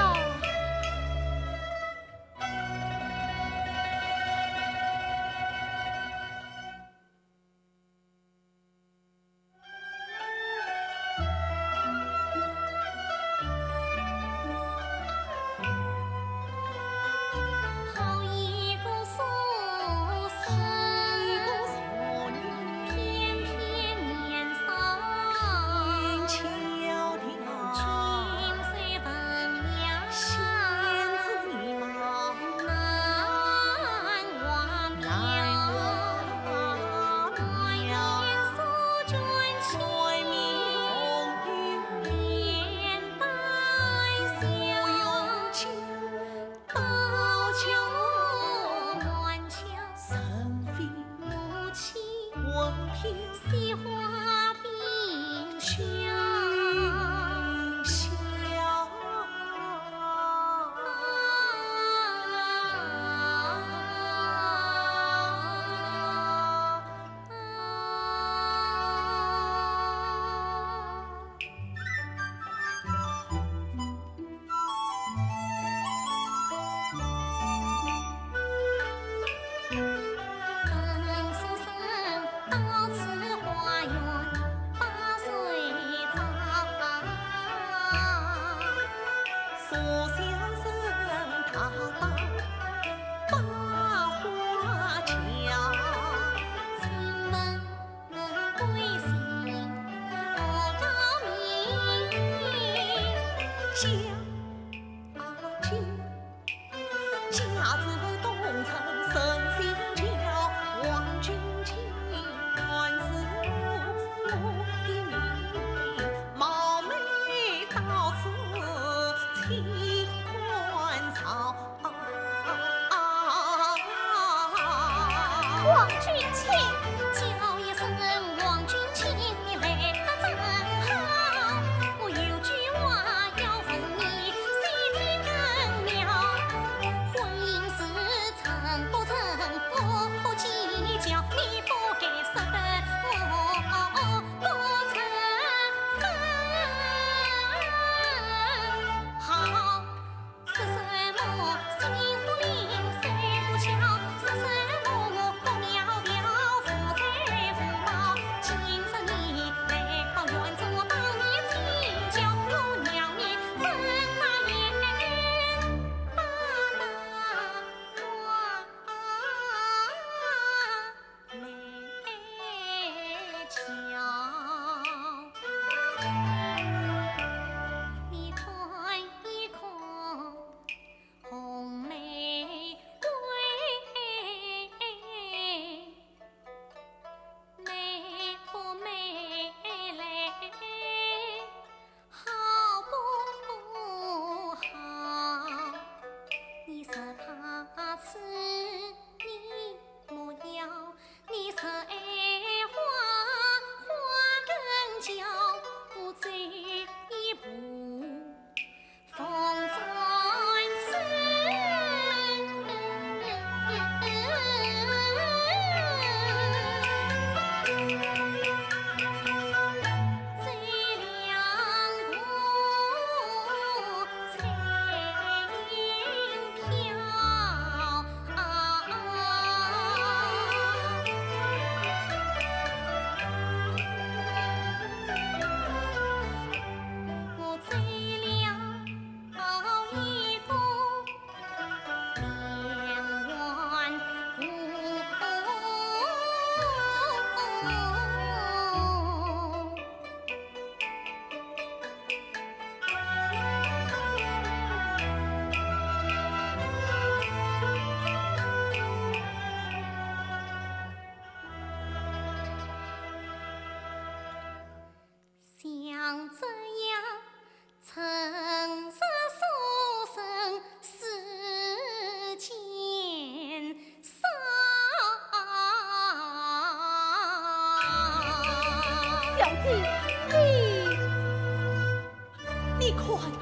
好一个书生，翩翩年少，轻巧调，青翠文雅，仙子一貌，难忘难了。忘怀念了。素君情，怀缅红面带不用笑，情，刀桥断桥，神飞母亲问天惜花冰雪。笑。本书生到此花园8岁早，苏小生他到八花桥，请问贵姓何高明？家字东城神仙桥，望君情，原是我的命，貌美到此情宽少。王君卿，叫一声王君卿，你来得真好。我有句话要问你。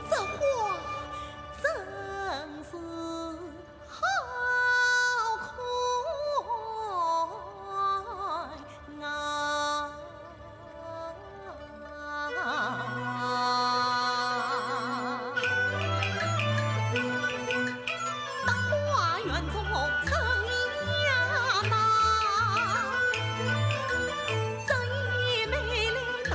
这花真是好看啊！大花园中成呀嘛，最美丽那一行，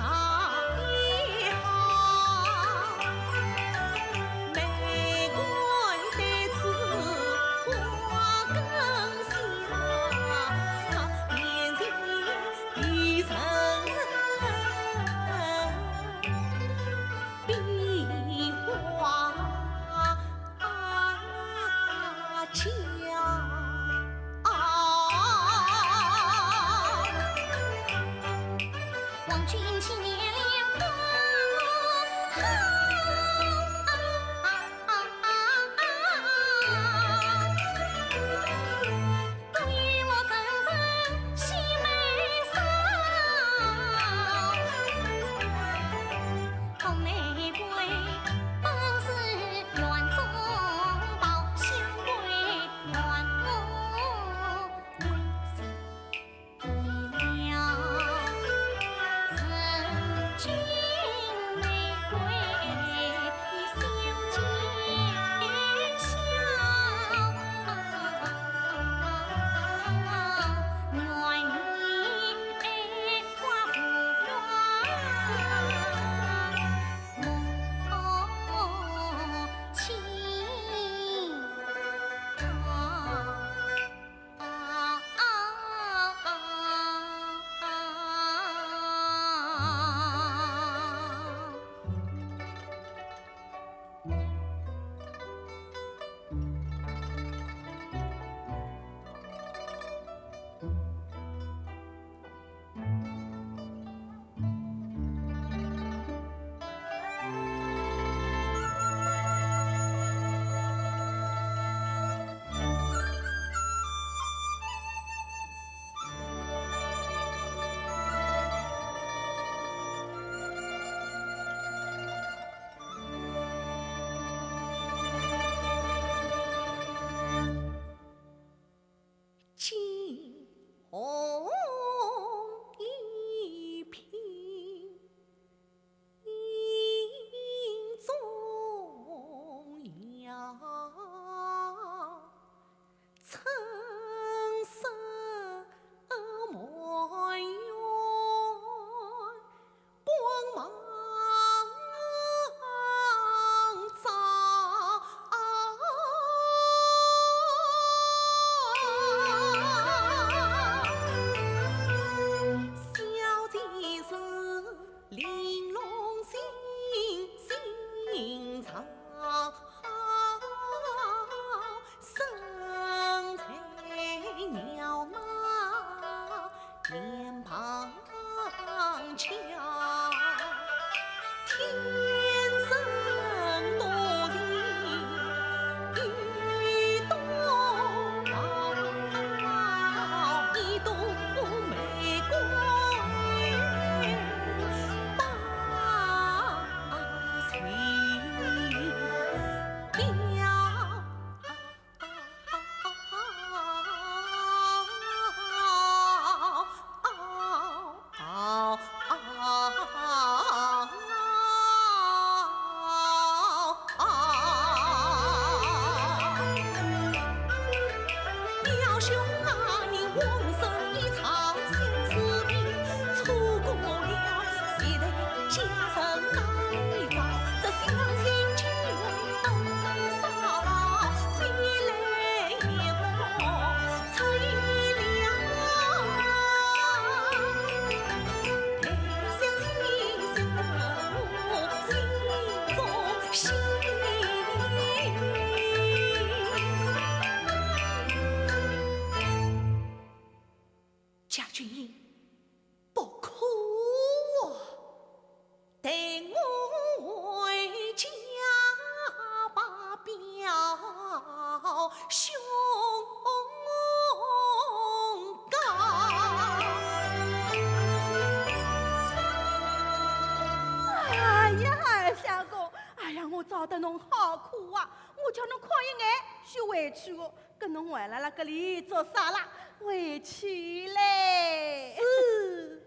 搞得侬好苦啊！我叫侬看一眼就回去哦，跟侬回来了搿里做啥啦？回去嘞！是。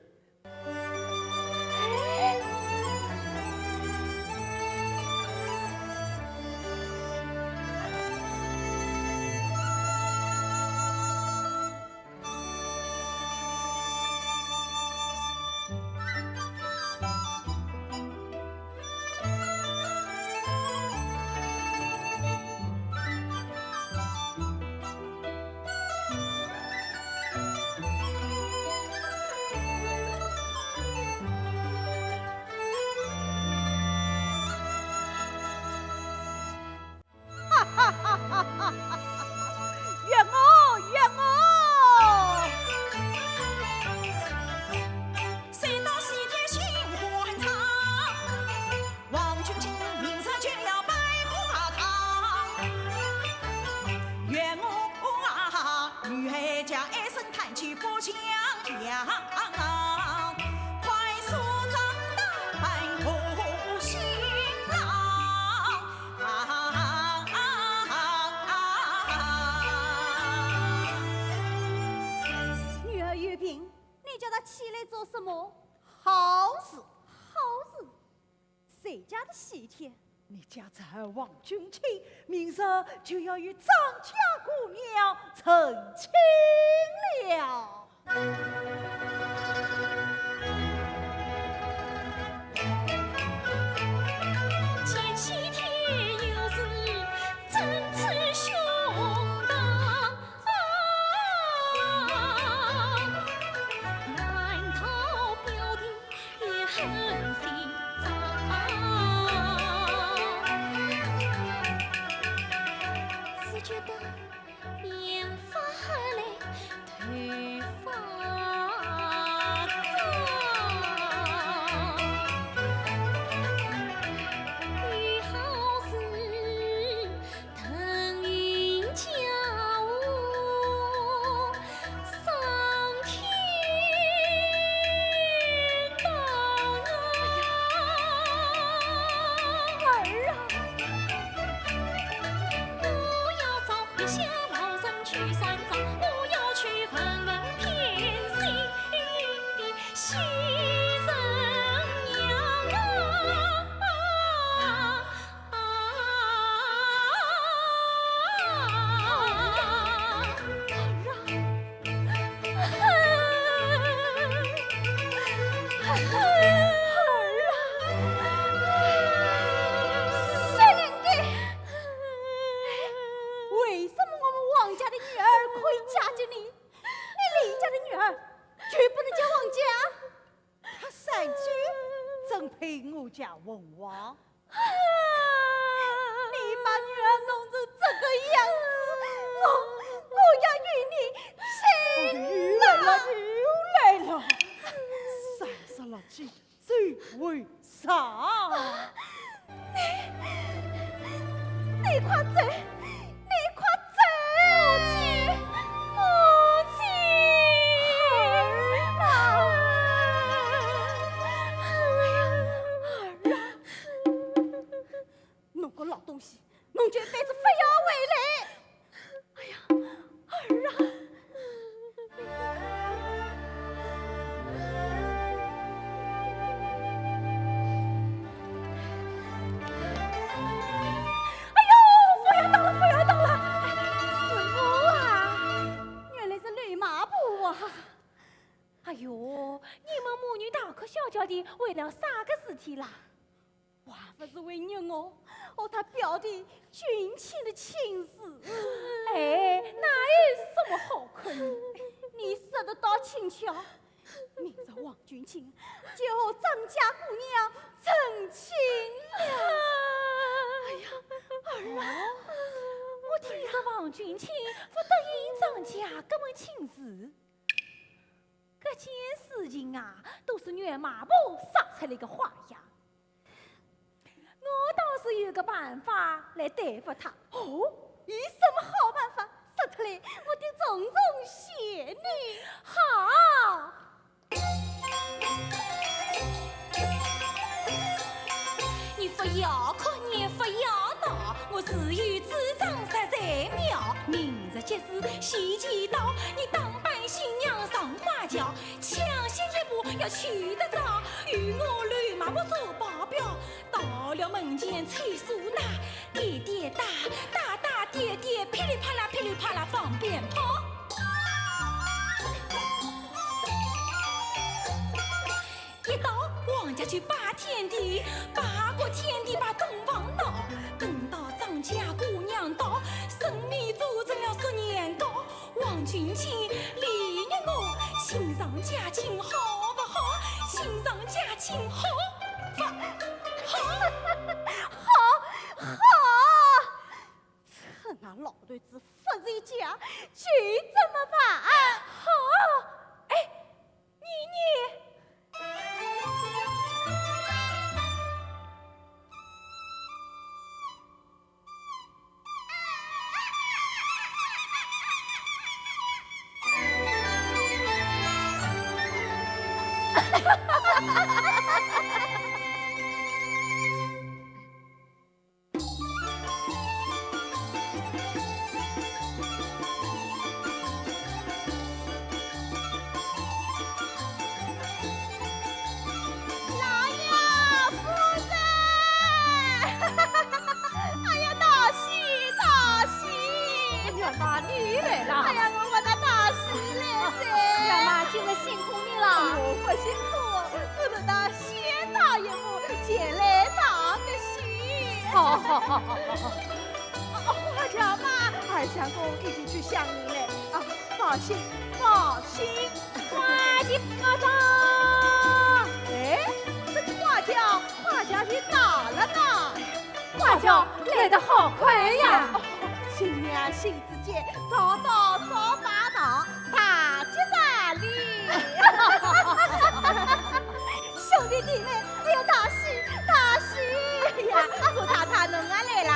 喜帖，你家侄儿王君卿明日就要与张家姑娘成亲了。见喜帖有时真似胸膛，难逃表弟也狠心肠。只觉得眼发累，腿发胀。遇好事腾云驾雾，上天堂儿啊！我要找月下老人去算账，我要去问问天心西人娘为什么我们王家的女儿可以嫁给你，你李家的女儿绝不能嫁王家？他三句怎配我家文王？你把女儿弄成这个样子，我要与你谁来了，又来了！三十了计，最为啥？你快走！你快走！母亲，儿啊！侬个老东西，侬这辈子非要回来！哎呀，儿啊！哎呦，不要当了，不要当了！师傅啊，原来是绿麻布啊！哎呦，你们母女大可小叫的为了啥个事体啦？还不是为娘和他表弟君卿的亲事。哎，哪有什么好看的？你舍得到轻巧？明日王君卿就和张家姑娘成亲了。哎呀，儿啊，我听说王君卿不答应张家这门亲事，这件事情啊，都是女儿马步撒出来的花样。我倒是有个办法来对付他。哦，有什么好办法？说出来，我得重重谢你。好。你不要哭，你不要我自有主张实在妙。明日节日喜期到，你当扮新娘上花轿，抢先一步要去得早，与我驴马不做保镖。到了门前吹唢呐，叠叠打，打打叠叠，噼里啪啦噼里啪啦放鞭炮。一到王家去把天地，把过天地把东方闹，等到张家姑娘到，生米煮成了10年糕。王君卿理念我，欣赏家亲好不好？欣赏家亲好不好？好，趁那老头子不在家，去怎么办？好，哎，你。花轿妈，二相公已经去相迎了。啊，放心，放心，花轿到。哎，这个花轿已到了呢。花轿来得好快呀！新娘新子姐早到早把到，大吉大利。兄弟弟妹，哎呀，大喜大喜！哎呀，姑太太侬也来啦？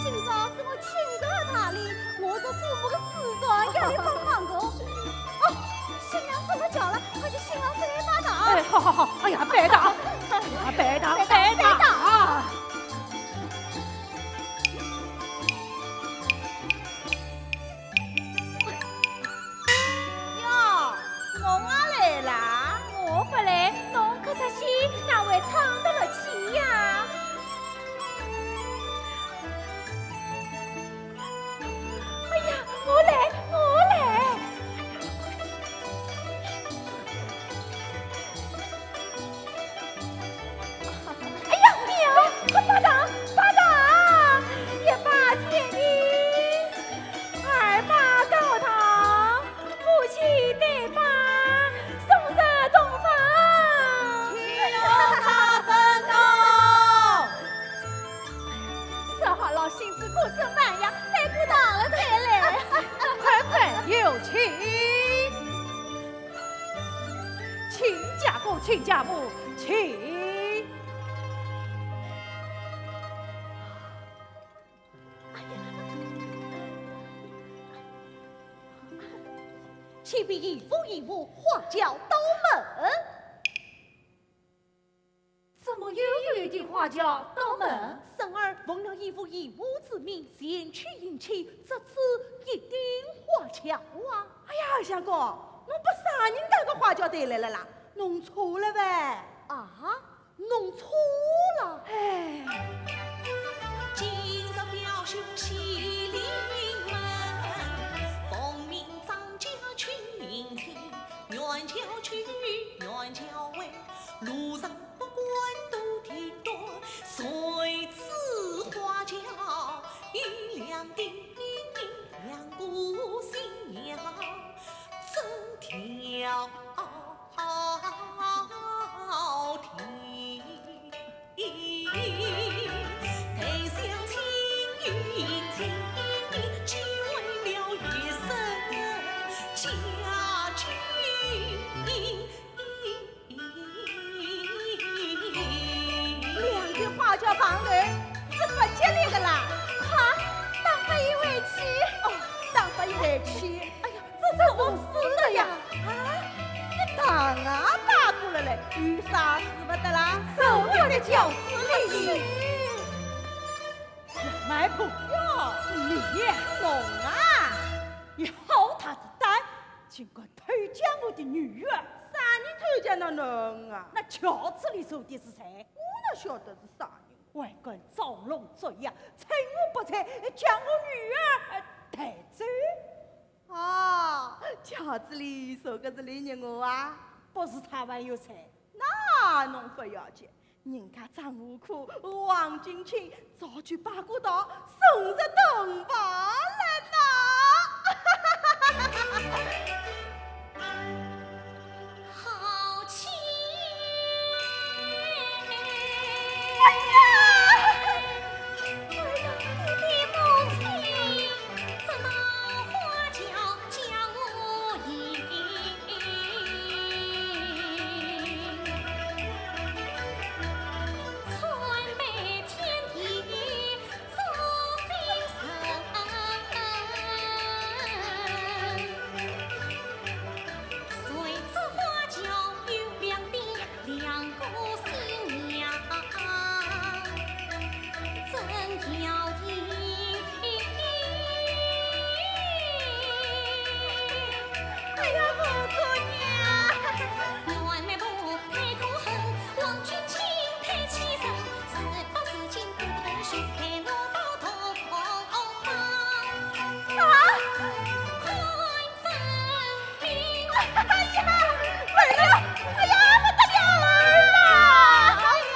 今朝是我亲热大礼，我做姑母的侍从要你帮忙的。哦，新娘怎么叫了？快去新郎这里把到。哎，好，哎呀，别打，别打！哟，侬也来啦？我不来，侬可出去哪会撑得了气呀？哎呀，我来！哎呀，娘，快巴掌！一把天地，二把高堂，夫妻对把，送入洞房。大分哦！这好老心思苦真慢呀，来不当了才来。快有请，亲家母，请。启禀义父义母，花轿到门。怎么又有一顶花轿到门？生儿奉了义父义母之命，前去迎娶，这次一定花轿啊！哎呀，二相公，侬把啥人家个花轿带来了啦？弄错了呗？啊，弄错了！哎，今日表兄喜临门，奉命张家去迎亲，远轿去，远轿回，路上不管都听多，谁知花轿一两叮两股新娘真挑听。婆呀，是你侬啊！你好大的胆，竟敢偷奸我的女儿！啥人偷奸了侬啊？那轿子里坐的是谁？我哪晓得是啥人？还敢造龙作妖，趁我不在，将我女儿带走？啊，轿子里坐的是李日我啊？不是他还有谁？那侬不要紧，人家张无苦、王金清早就把过道送入洞房了呢。好气！哎呀，你母亲这闹花轿将我迎，传媒天地做心声。谁知花轿有两个新娘，真要赢。哎呀，五姑娘，原来不太痛恨，王君卿太欺人，是否是情不得说，害我到同房看分明。哎呀，完了，哎呀，不得了了！哎呀，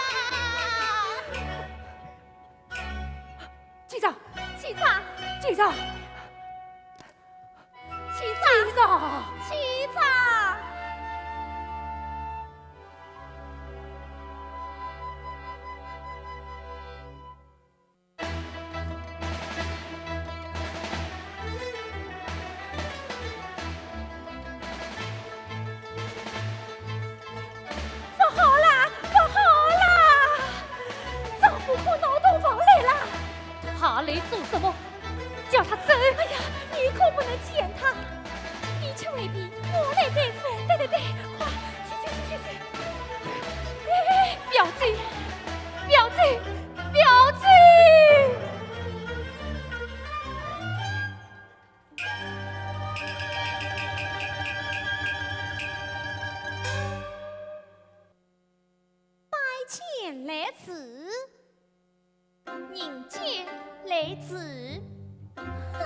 局长，局长，局长，局长，局长，局长，不好啦，不好啦！张富库闹洞房来了，他来做什么？叫他走！哎呀，你可不能见他，一切未必，我来对付。对对对，快，去！哎，表姐，表姐，表姐！拜见来迟，迎接来迟。哼，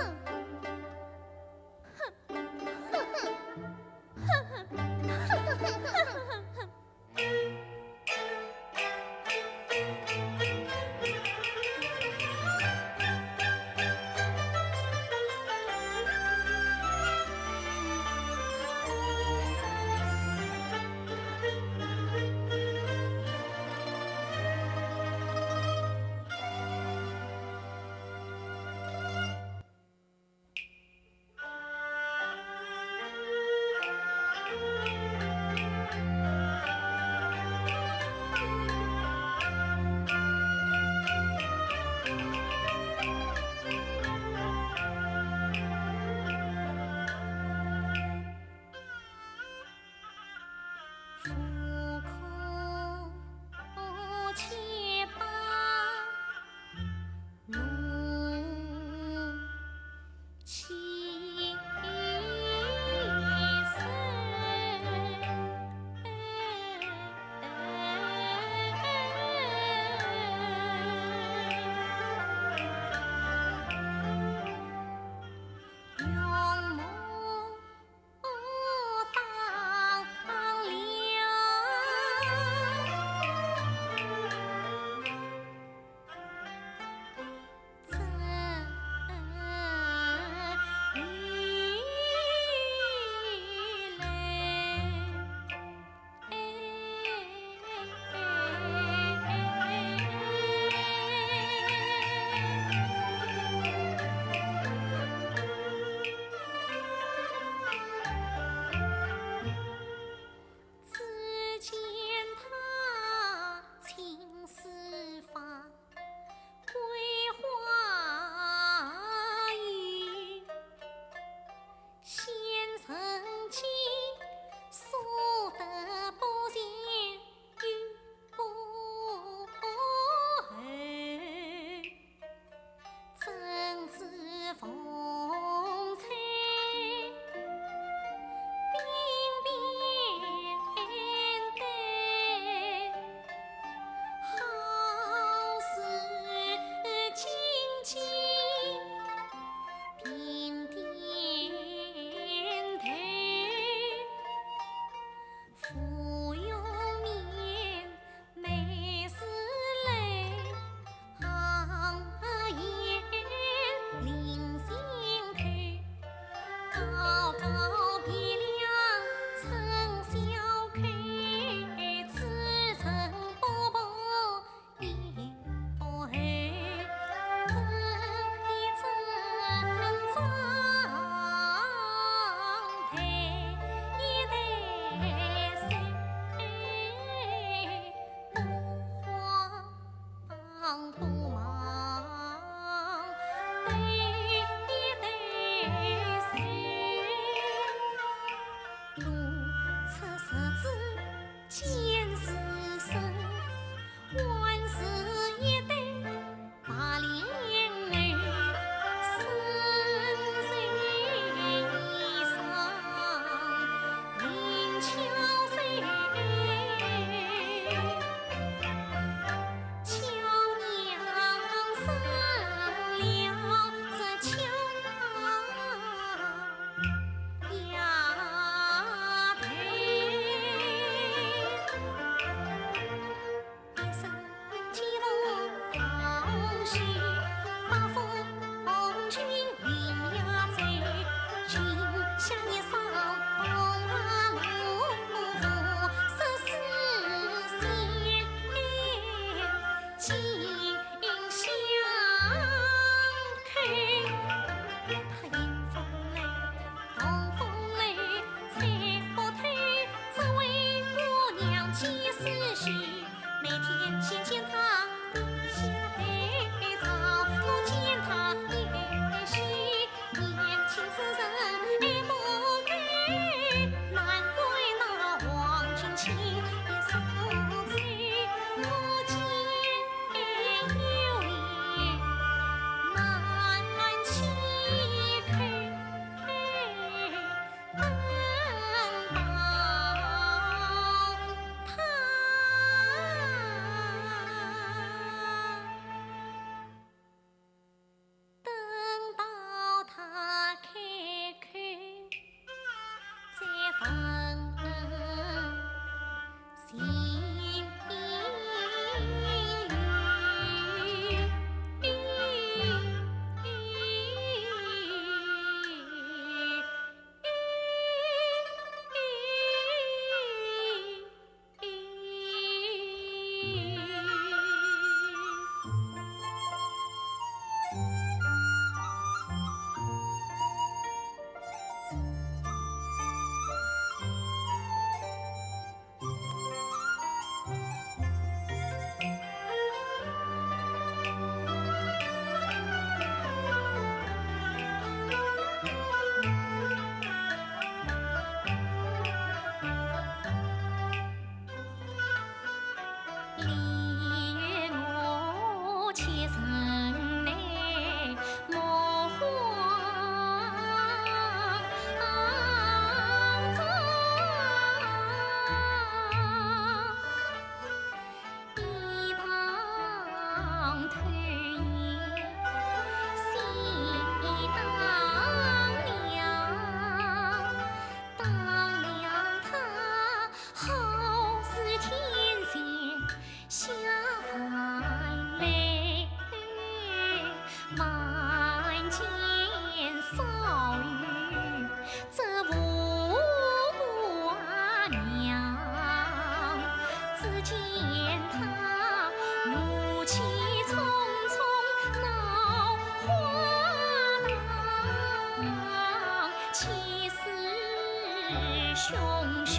熊熊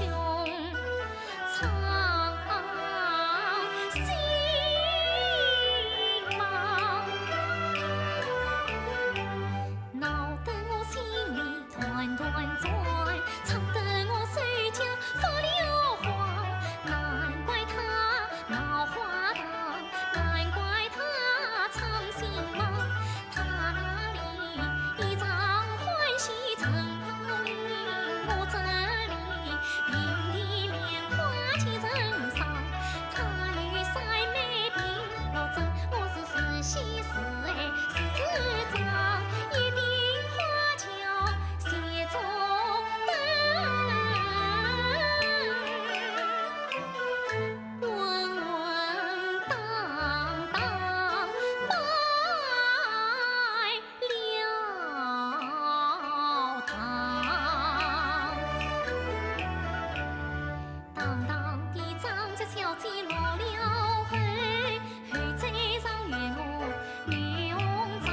苍心忙，闹得我心里团团转，唱得我手脚发了慌。难怪他闹花堂，难怪他唱心忙，他那里一场欢喜成泡影，我这里平地莲花几成伤。他与三妹平落针，我是四喜四爱四子长，一定花轿写中灯，稳稳当当拜了堂。当当的张家小姐落了灰，后再上月我女红妆，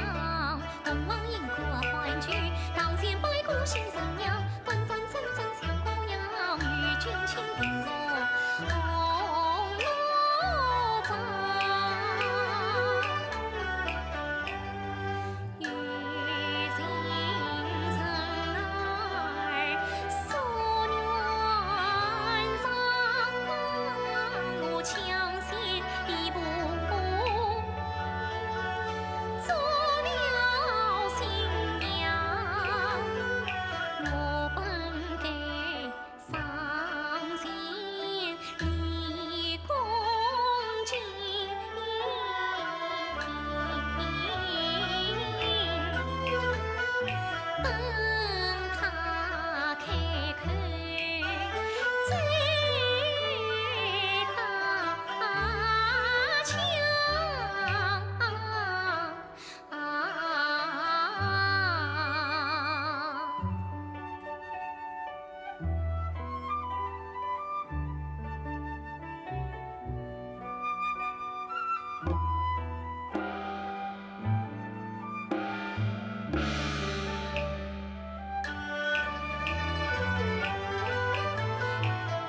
东望银库欢聚，当前拜过新神娘，端端正正像羔羊，与君亲并坐红罗帐。玉京城儿素园上，我强先一步做了新娘，我本该上前立恭敬，等他开口再打枪。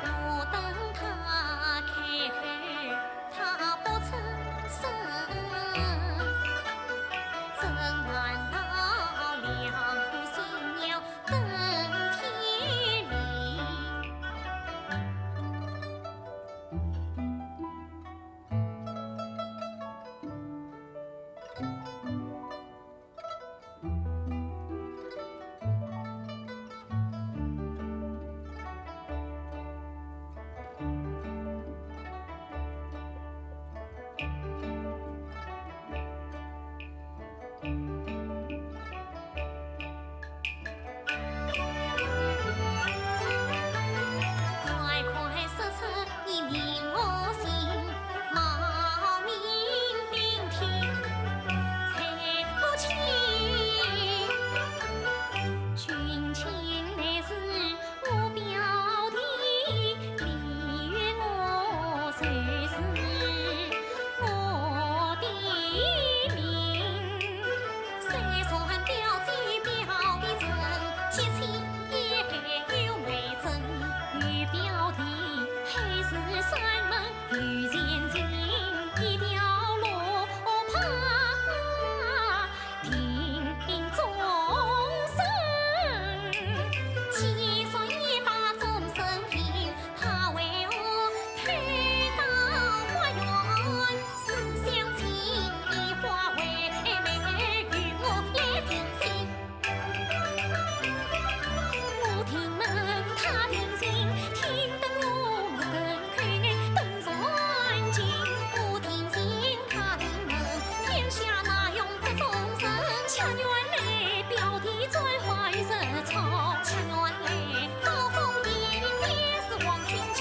不等他开口，他不出声，正晚到两个新娘等天明。快快说出你名我姓，冒名顶替才不清。君亲乃是我表弟，礼遇我谁是我的名？虽算表姐表的真，结亲也该有媒证。与表弟还是山门遇见情，一条路怕定终身。既说一把终身平，他为我推到花园，思乡情已化为美，与我也定心。我听门，他听心，听得我更开眼，更算尽。我听心，他听门，天下哪用这众生？恰原来表弟在花雨日草，恰原来招风引也是王君卿。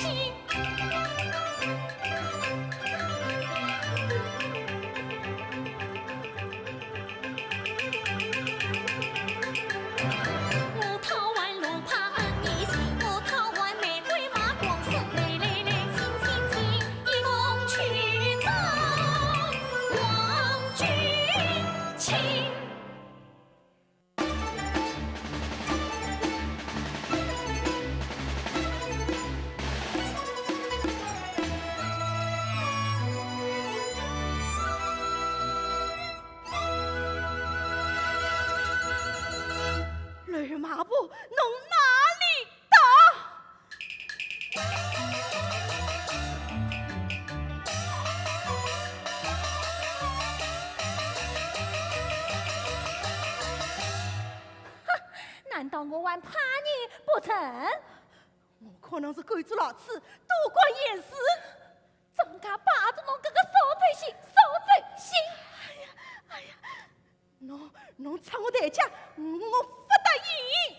我讨完路怕恩义情，我讨完玫瑰马光生，来来来，亲亲亲，一同去找王君卿。步，侬哪里到？难道我还怕你不成？我可能是赶住老子多管闲事。怎噶把着侬这个馊嘴心，馊嘴心！哎呀，侬插我台阶，我不答应。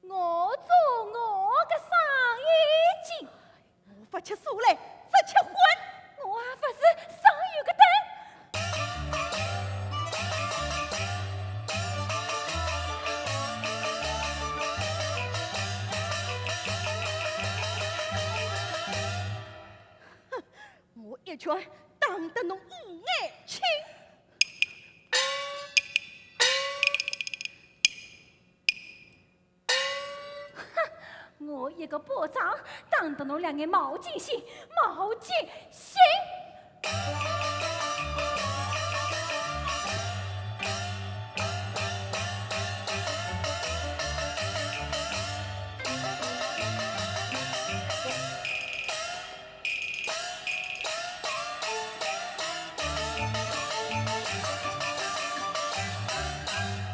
我做我的生意经，我不吃素嘞，只吃荤。我还不是上有个灯。我一拳打得侬五眼青。我一个巴掌打得侬两眼毛巾心，毛巾心！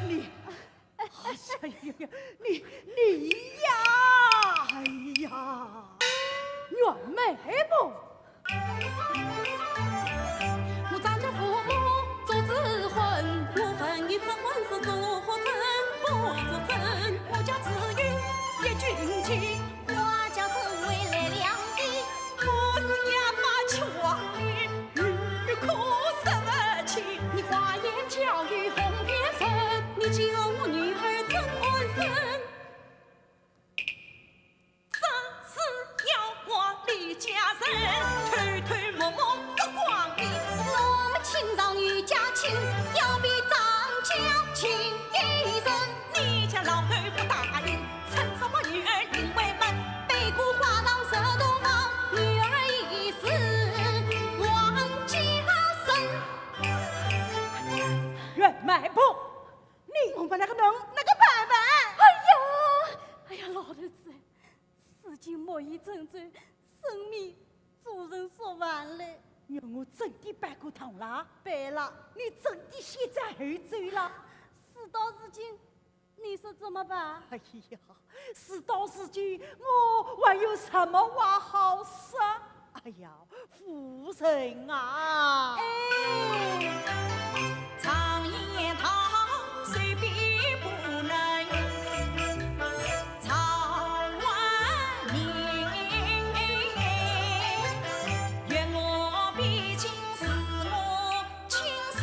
你，哎呀，你呀，哎呀，袁妹不？我张家父母做子婚，我分一次婚是做何真？不做真，我家只有一军情，我家只为来两地，我是亚麻吃王爷，欲可什么情？你花言巧语哄骗人，你救我女儿真安生。生死要挂李家人，推推摸摸个光明。我们清朝女家亲，要比张家亲一人。你家老儿不答应，趁什么女儿因为门？北固花郎蛇洞房，女儿已死王家生。袁妹不，我们那个能那个办办？哎呀，老头子，事情莫以正罪，生命做人说完了。让我真的办过趟了，办了，你真的现在后走了？事到如今，你说怎么办？哎呀，事到如今，我还有什么话好说？哎呀，夫人啊！常言道，谁比不能曹万年？愿我毕竟是我亲生，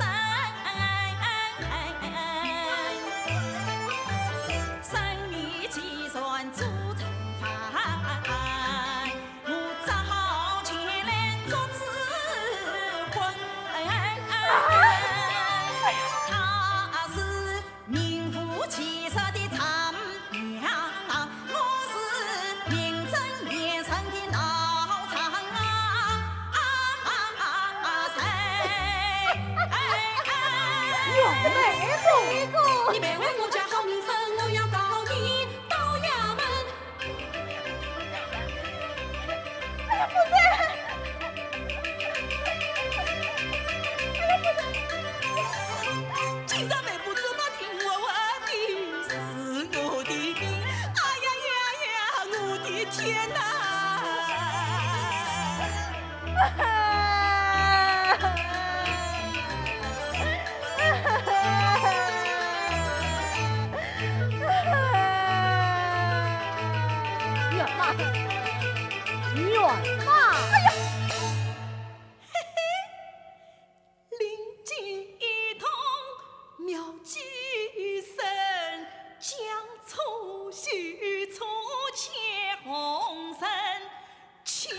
生米计算做成饭，我只好前来做子婚。她是名副其实的丈娘，我是名正言顺的老丈人。你别为我家好名声，我要告你到衙门。今朝妹夫怎么听我问的是我的命？哎呀呀呀，我的天哪！袁妈，灵机一通妙计深，将醋须醋牵红绳，牵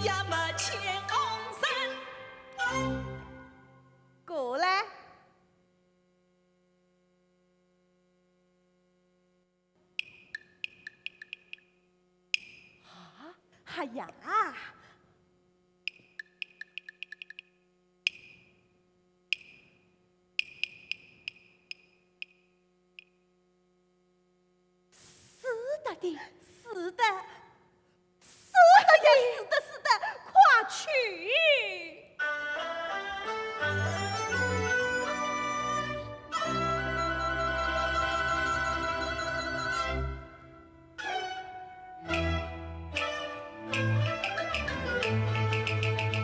呀嘛牵红绳。过来。哎呀，的？是的，是的，快去！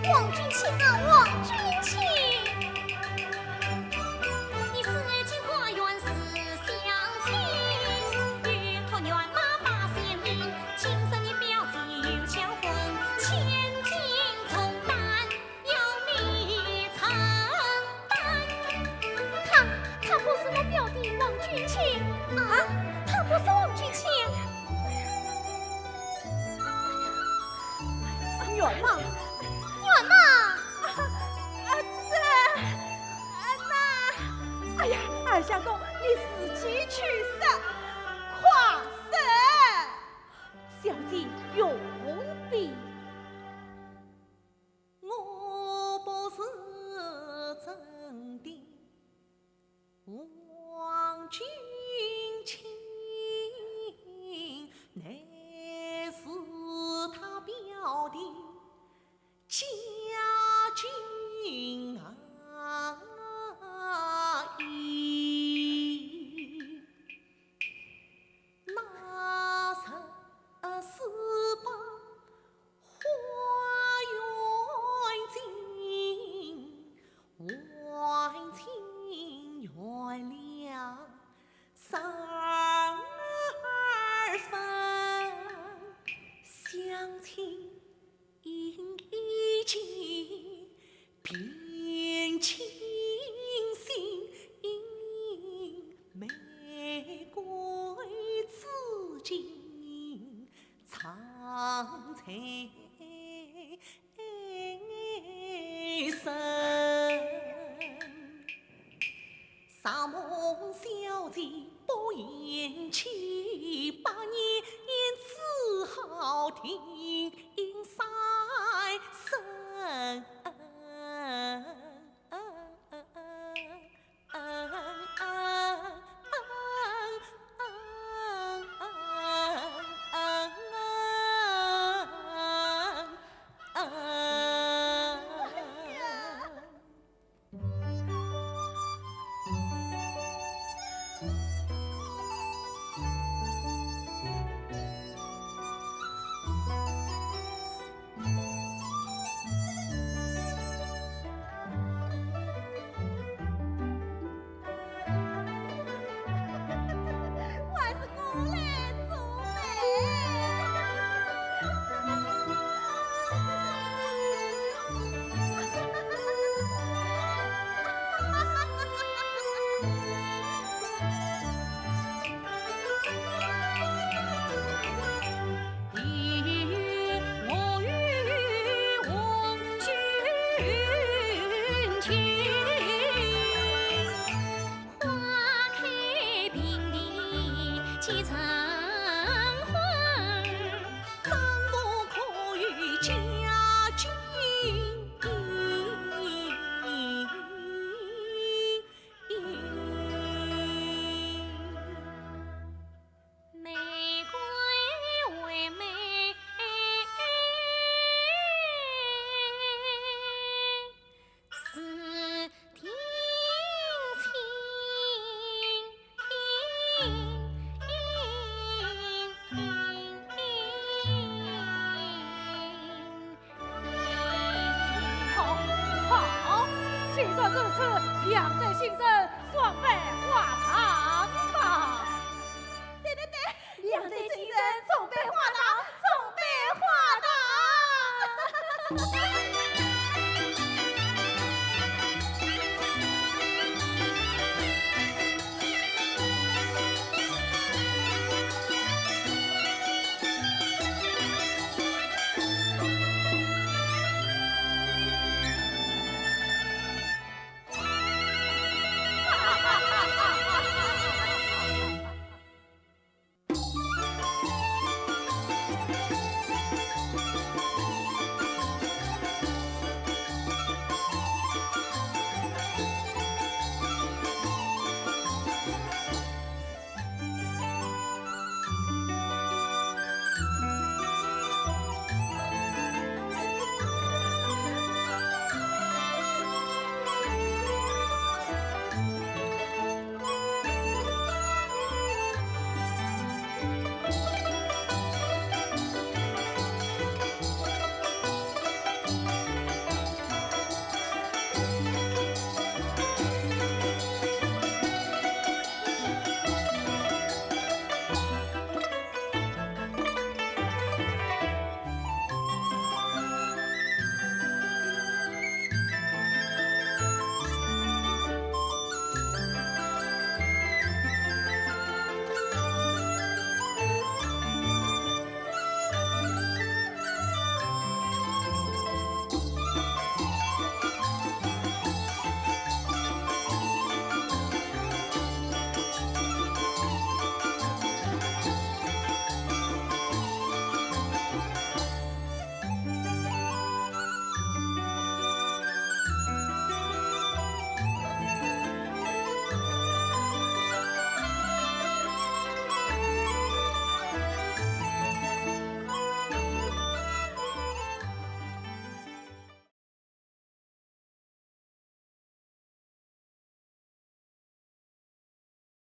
王君卿啊，王君卿，你四季花园思乡情，玉兔园马把仙迎，今生你表弟有巧婚，千金重担要你承担。他不是我表弟王君卿啊，他不是王君卿。远嘛，远嘛，哎呀，二相公，你自己去色，快色！小姐用笔。我不是真的王君卿，乃是他表弟家君阿姨，那是把花园尽，万情愿了12分，乡亲已经变清醒，玫瑰紫荆藏在身。沙梦小姐不言弃，8年只好听赛声。还是我来做我与王君卿，花开并蒂几成婚，张我可与家君玫瑰为媒，似定好，好，既然如此，两对新生双倍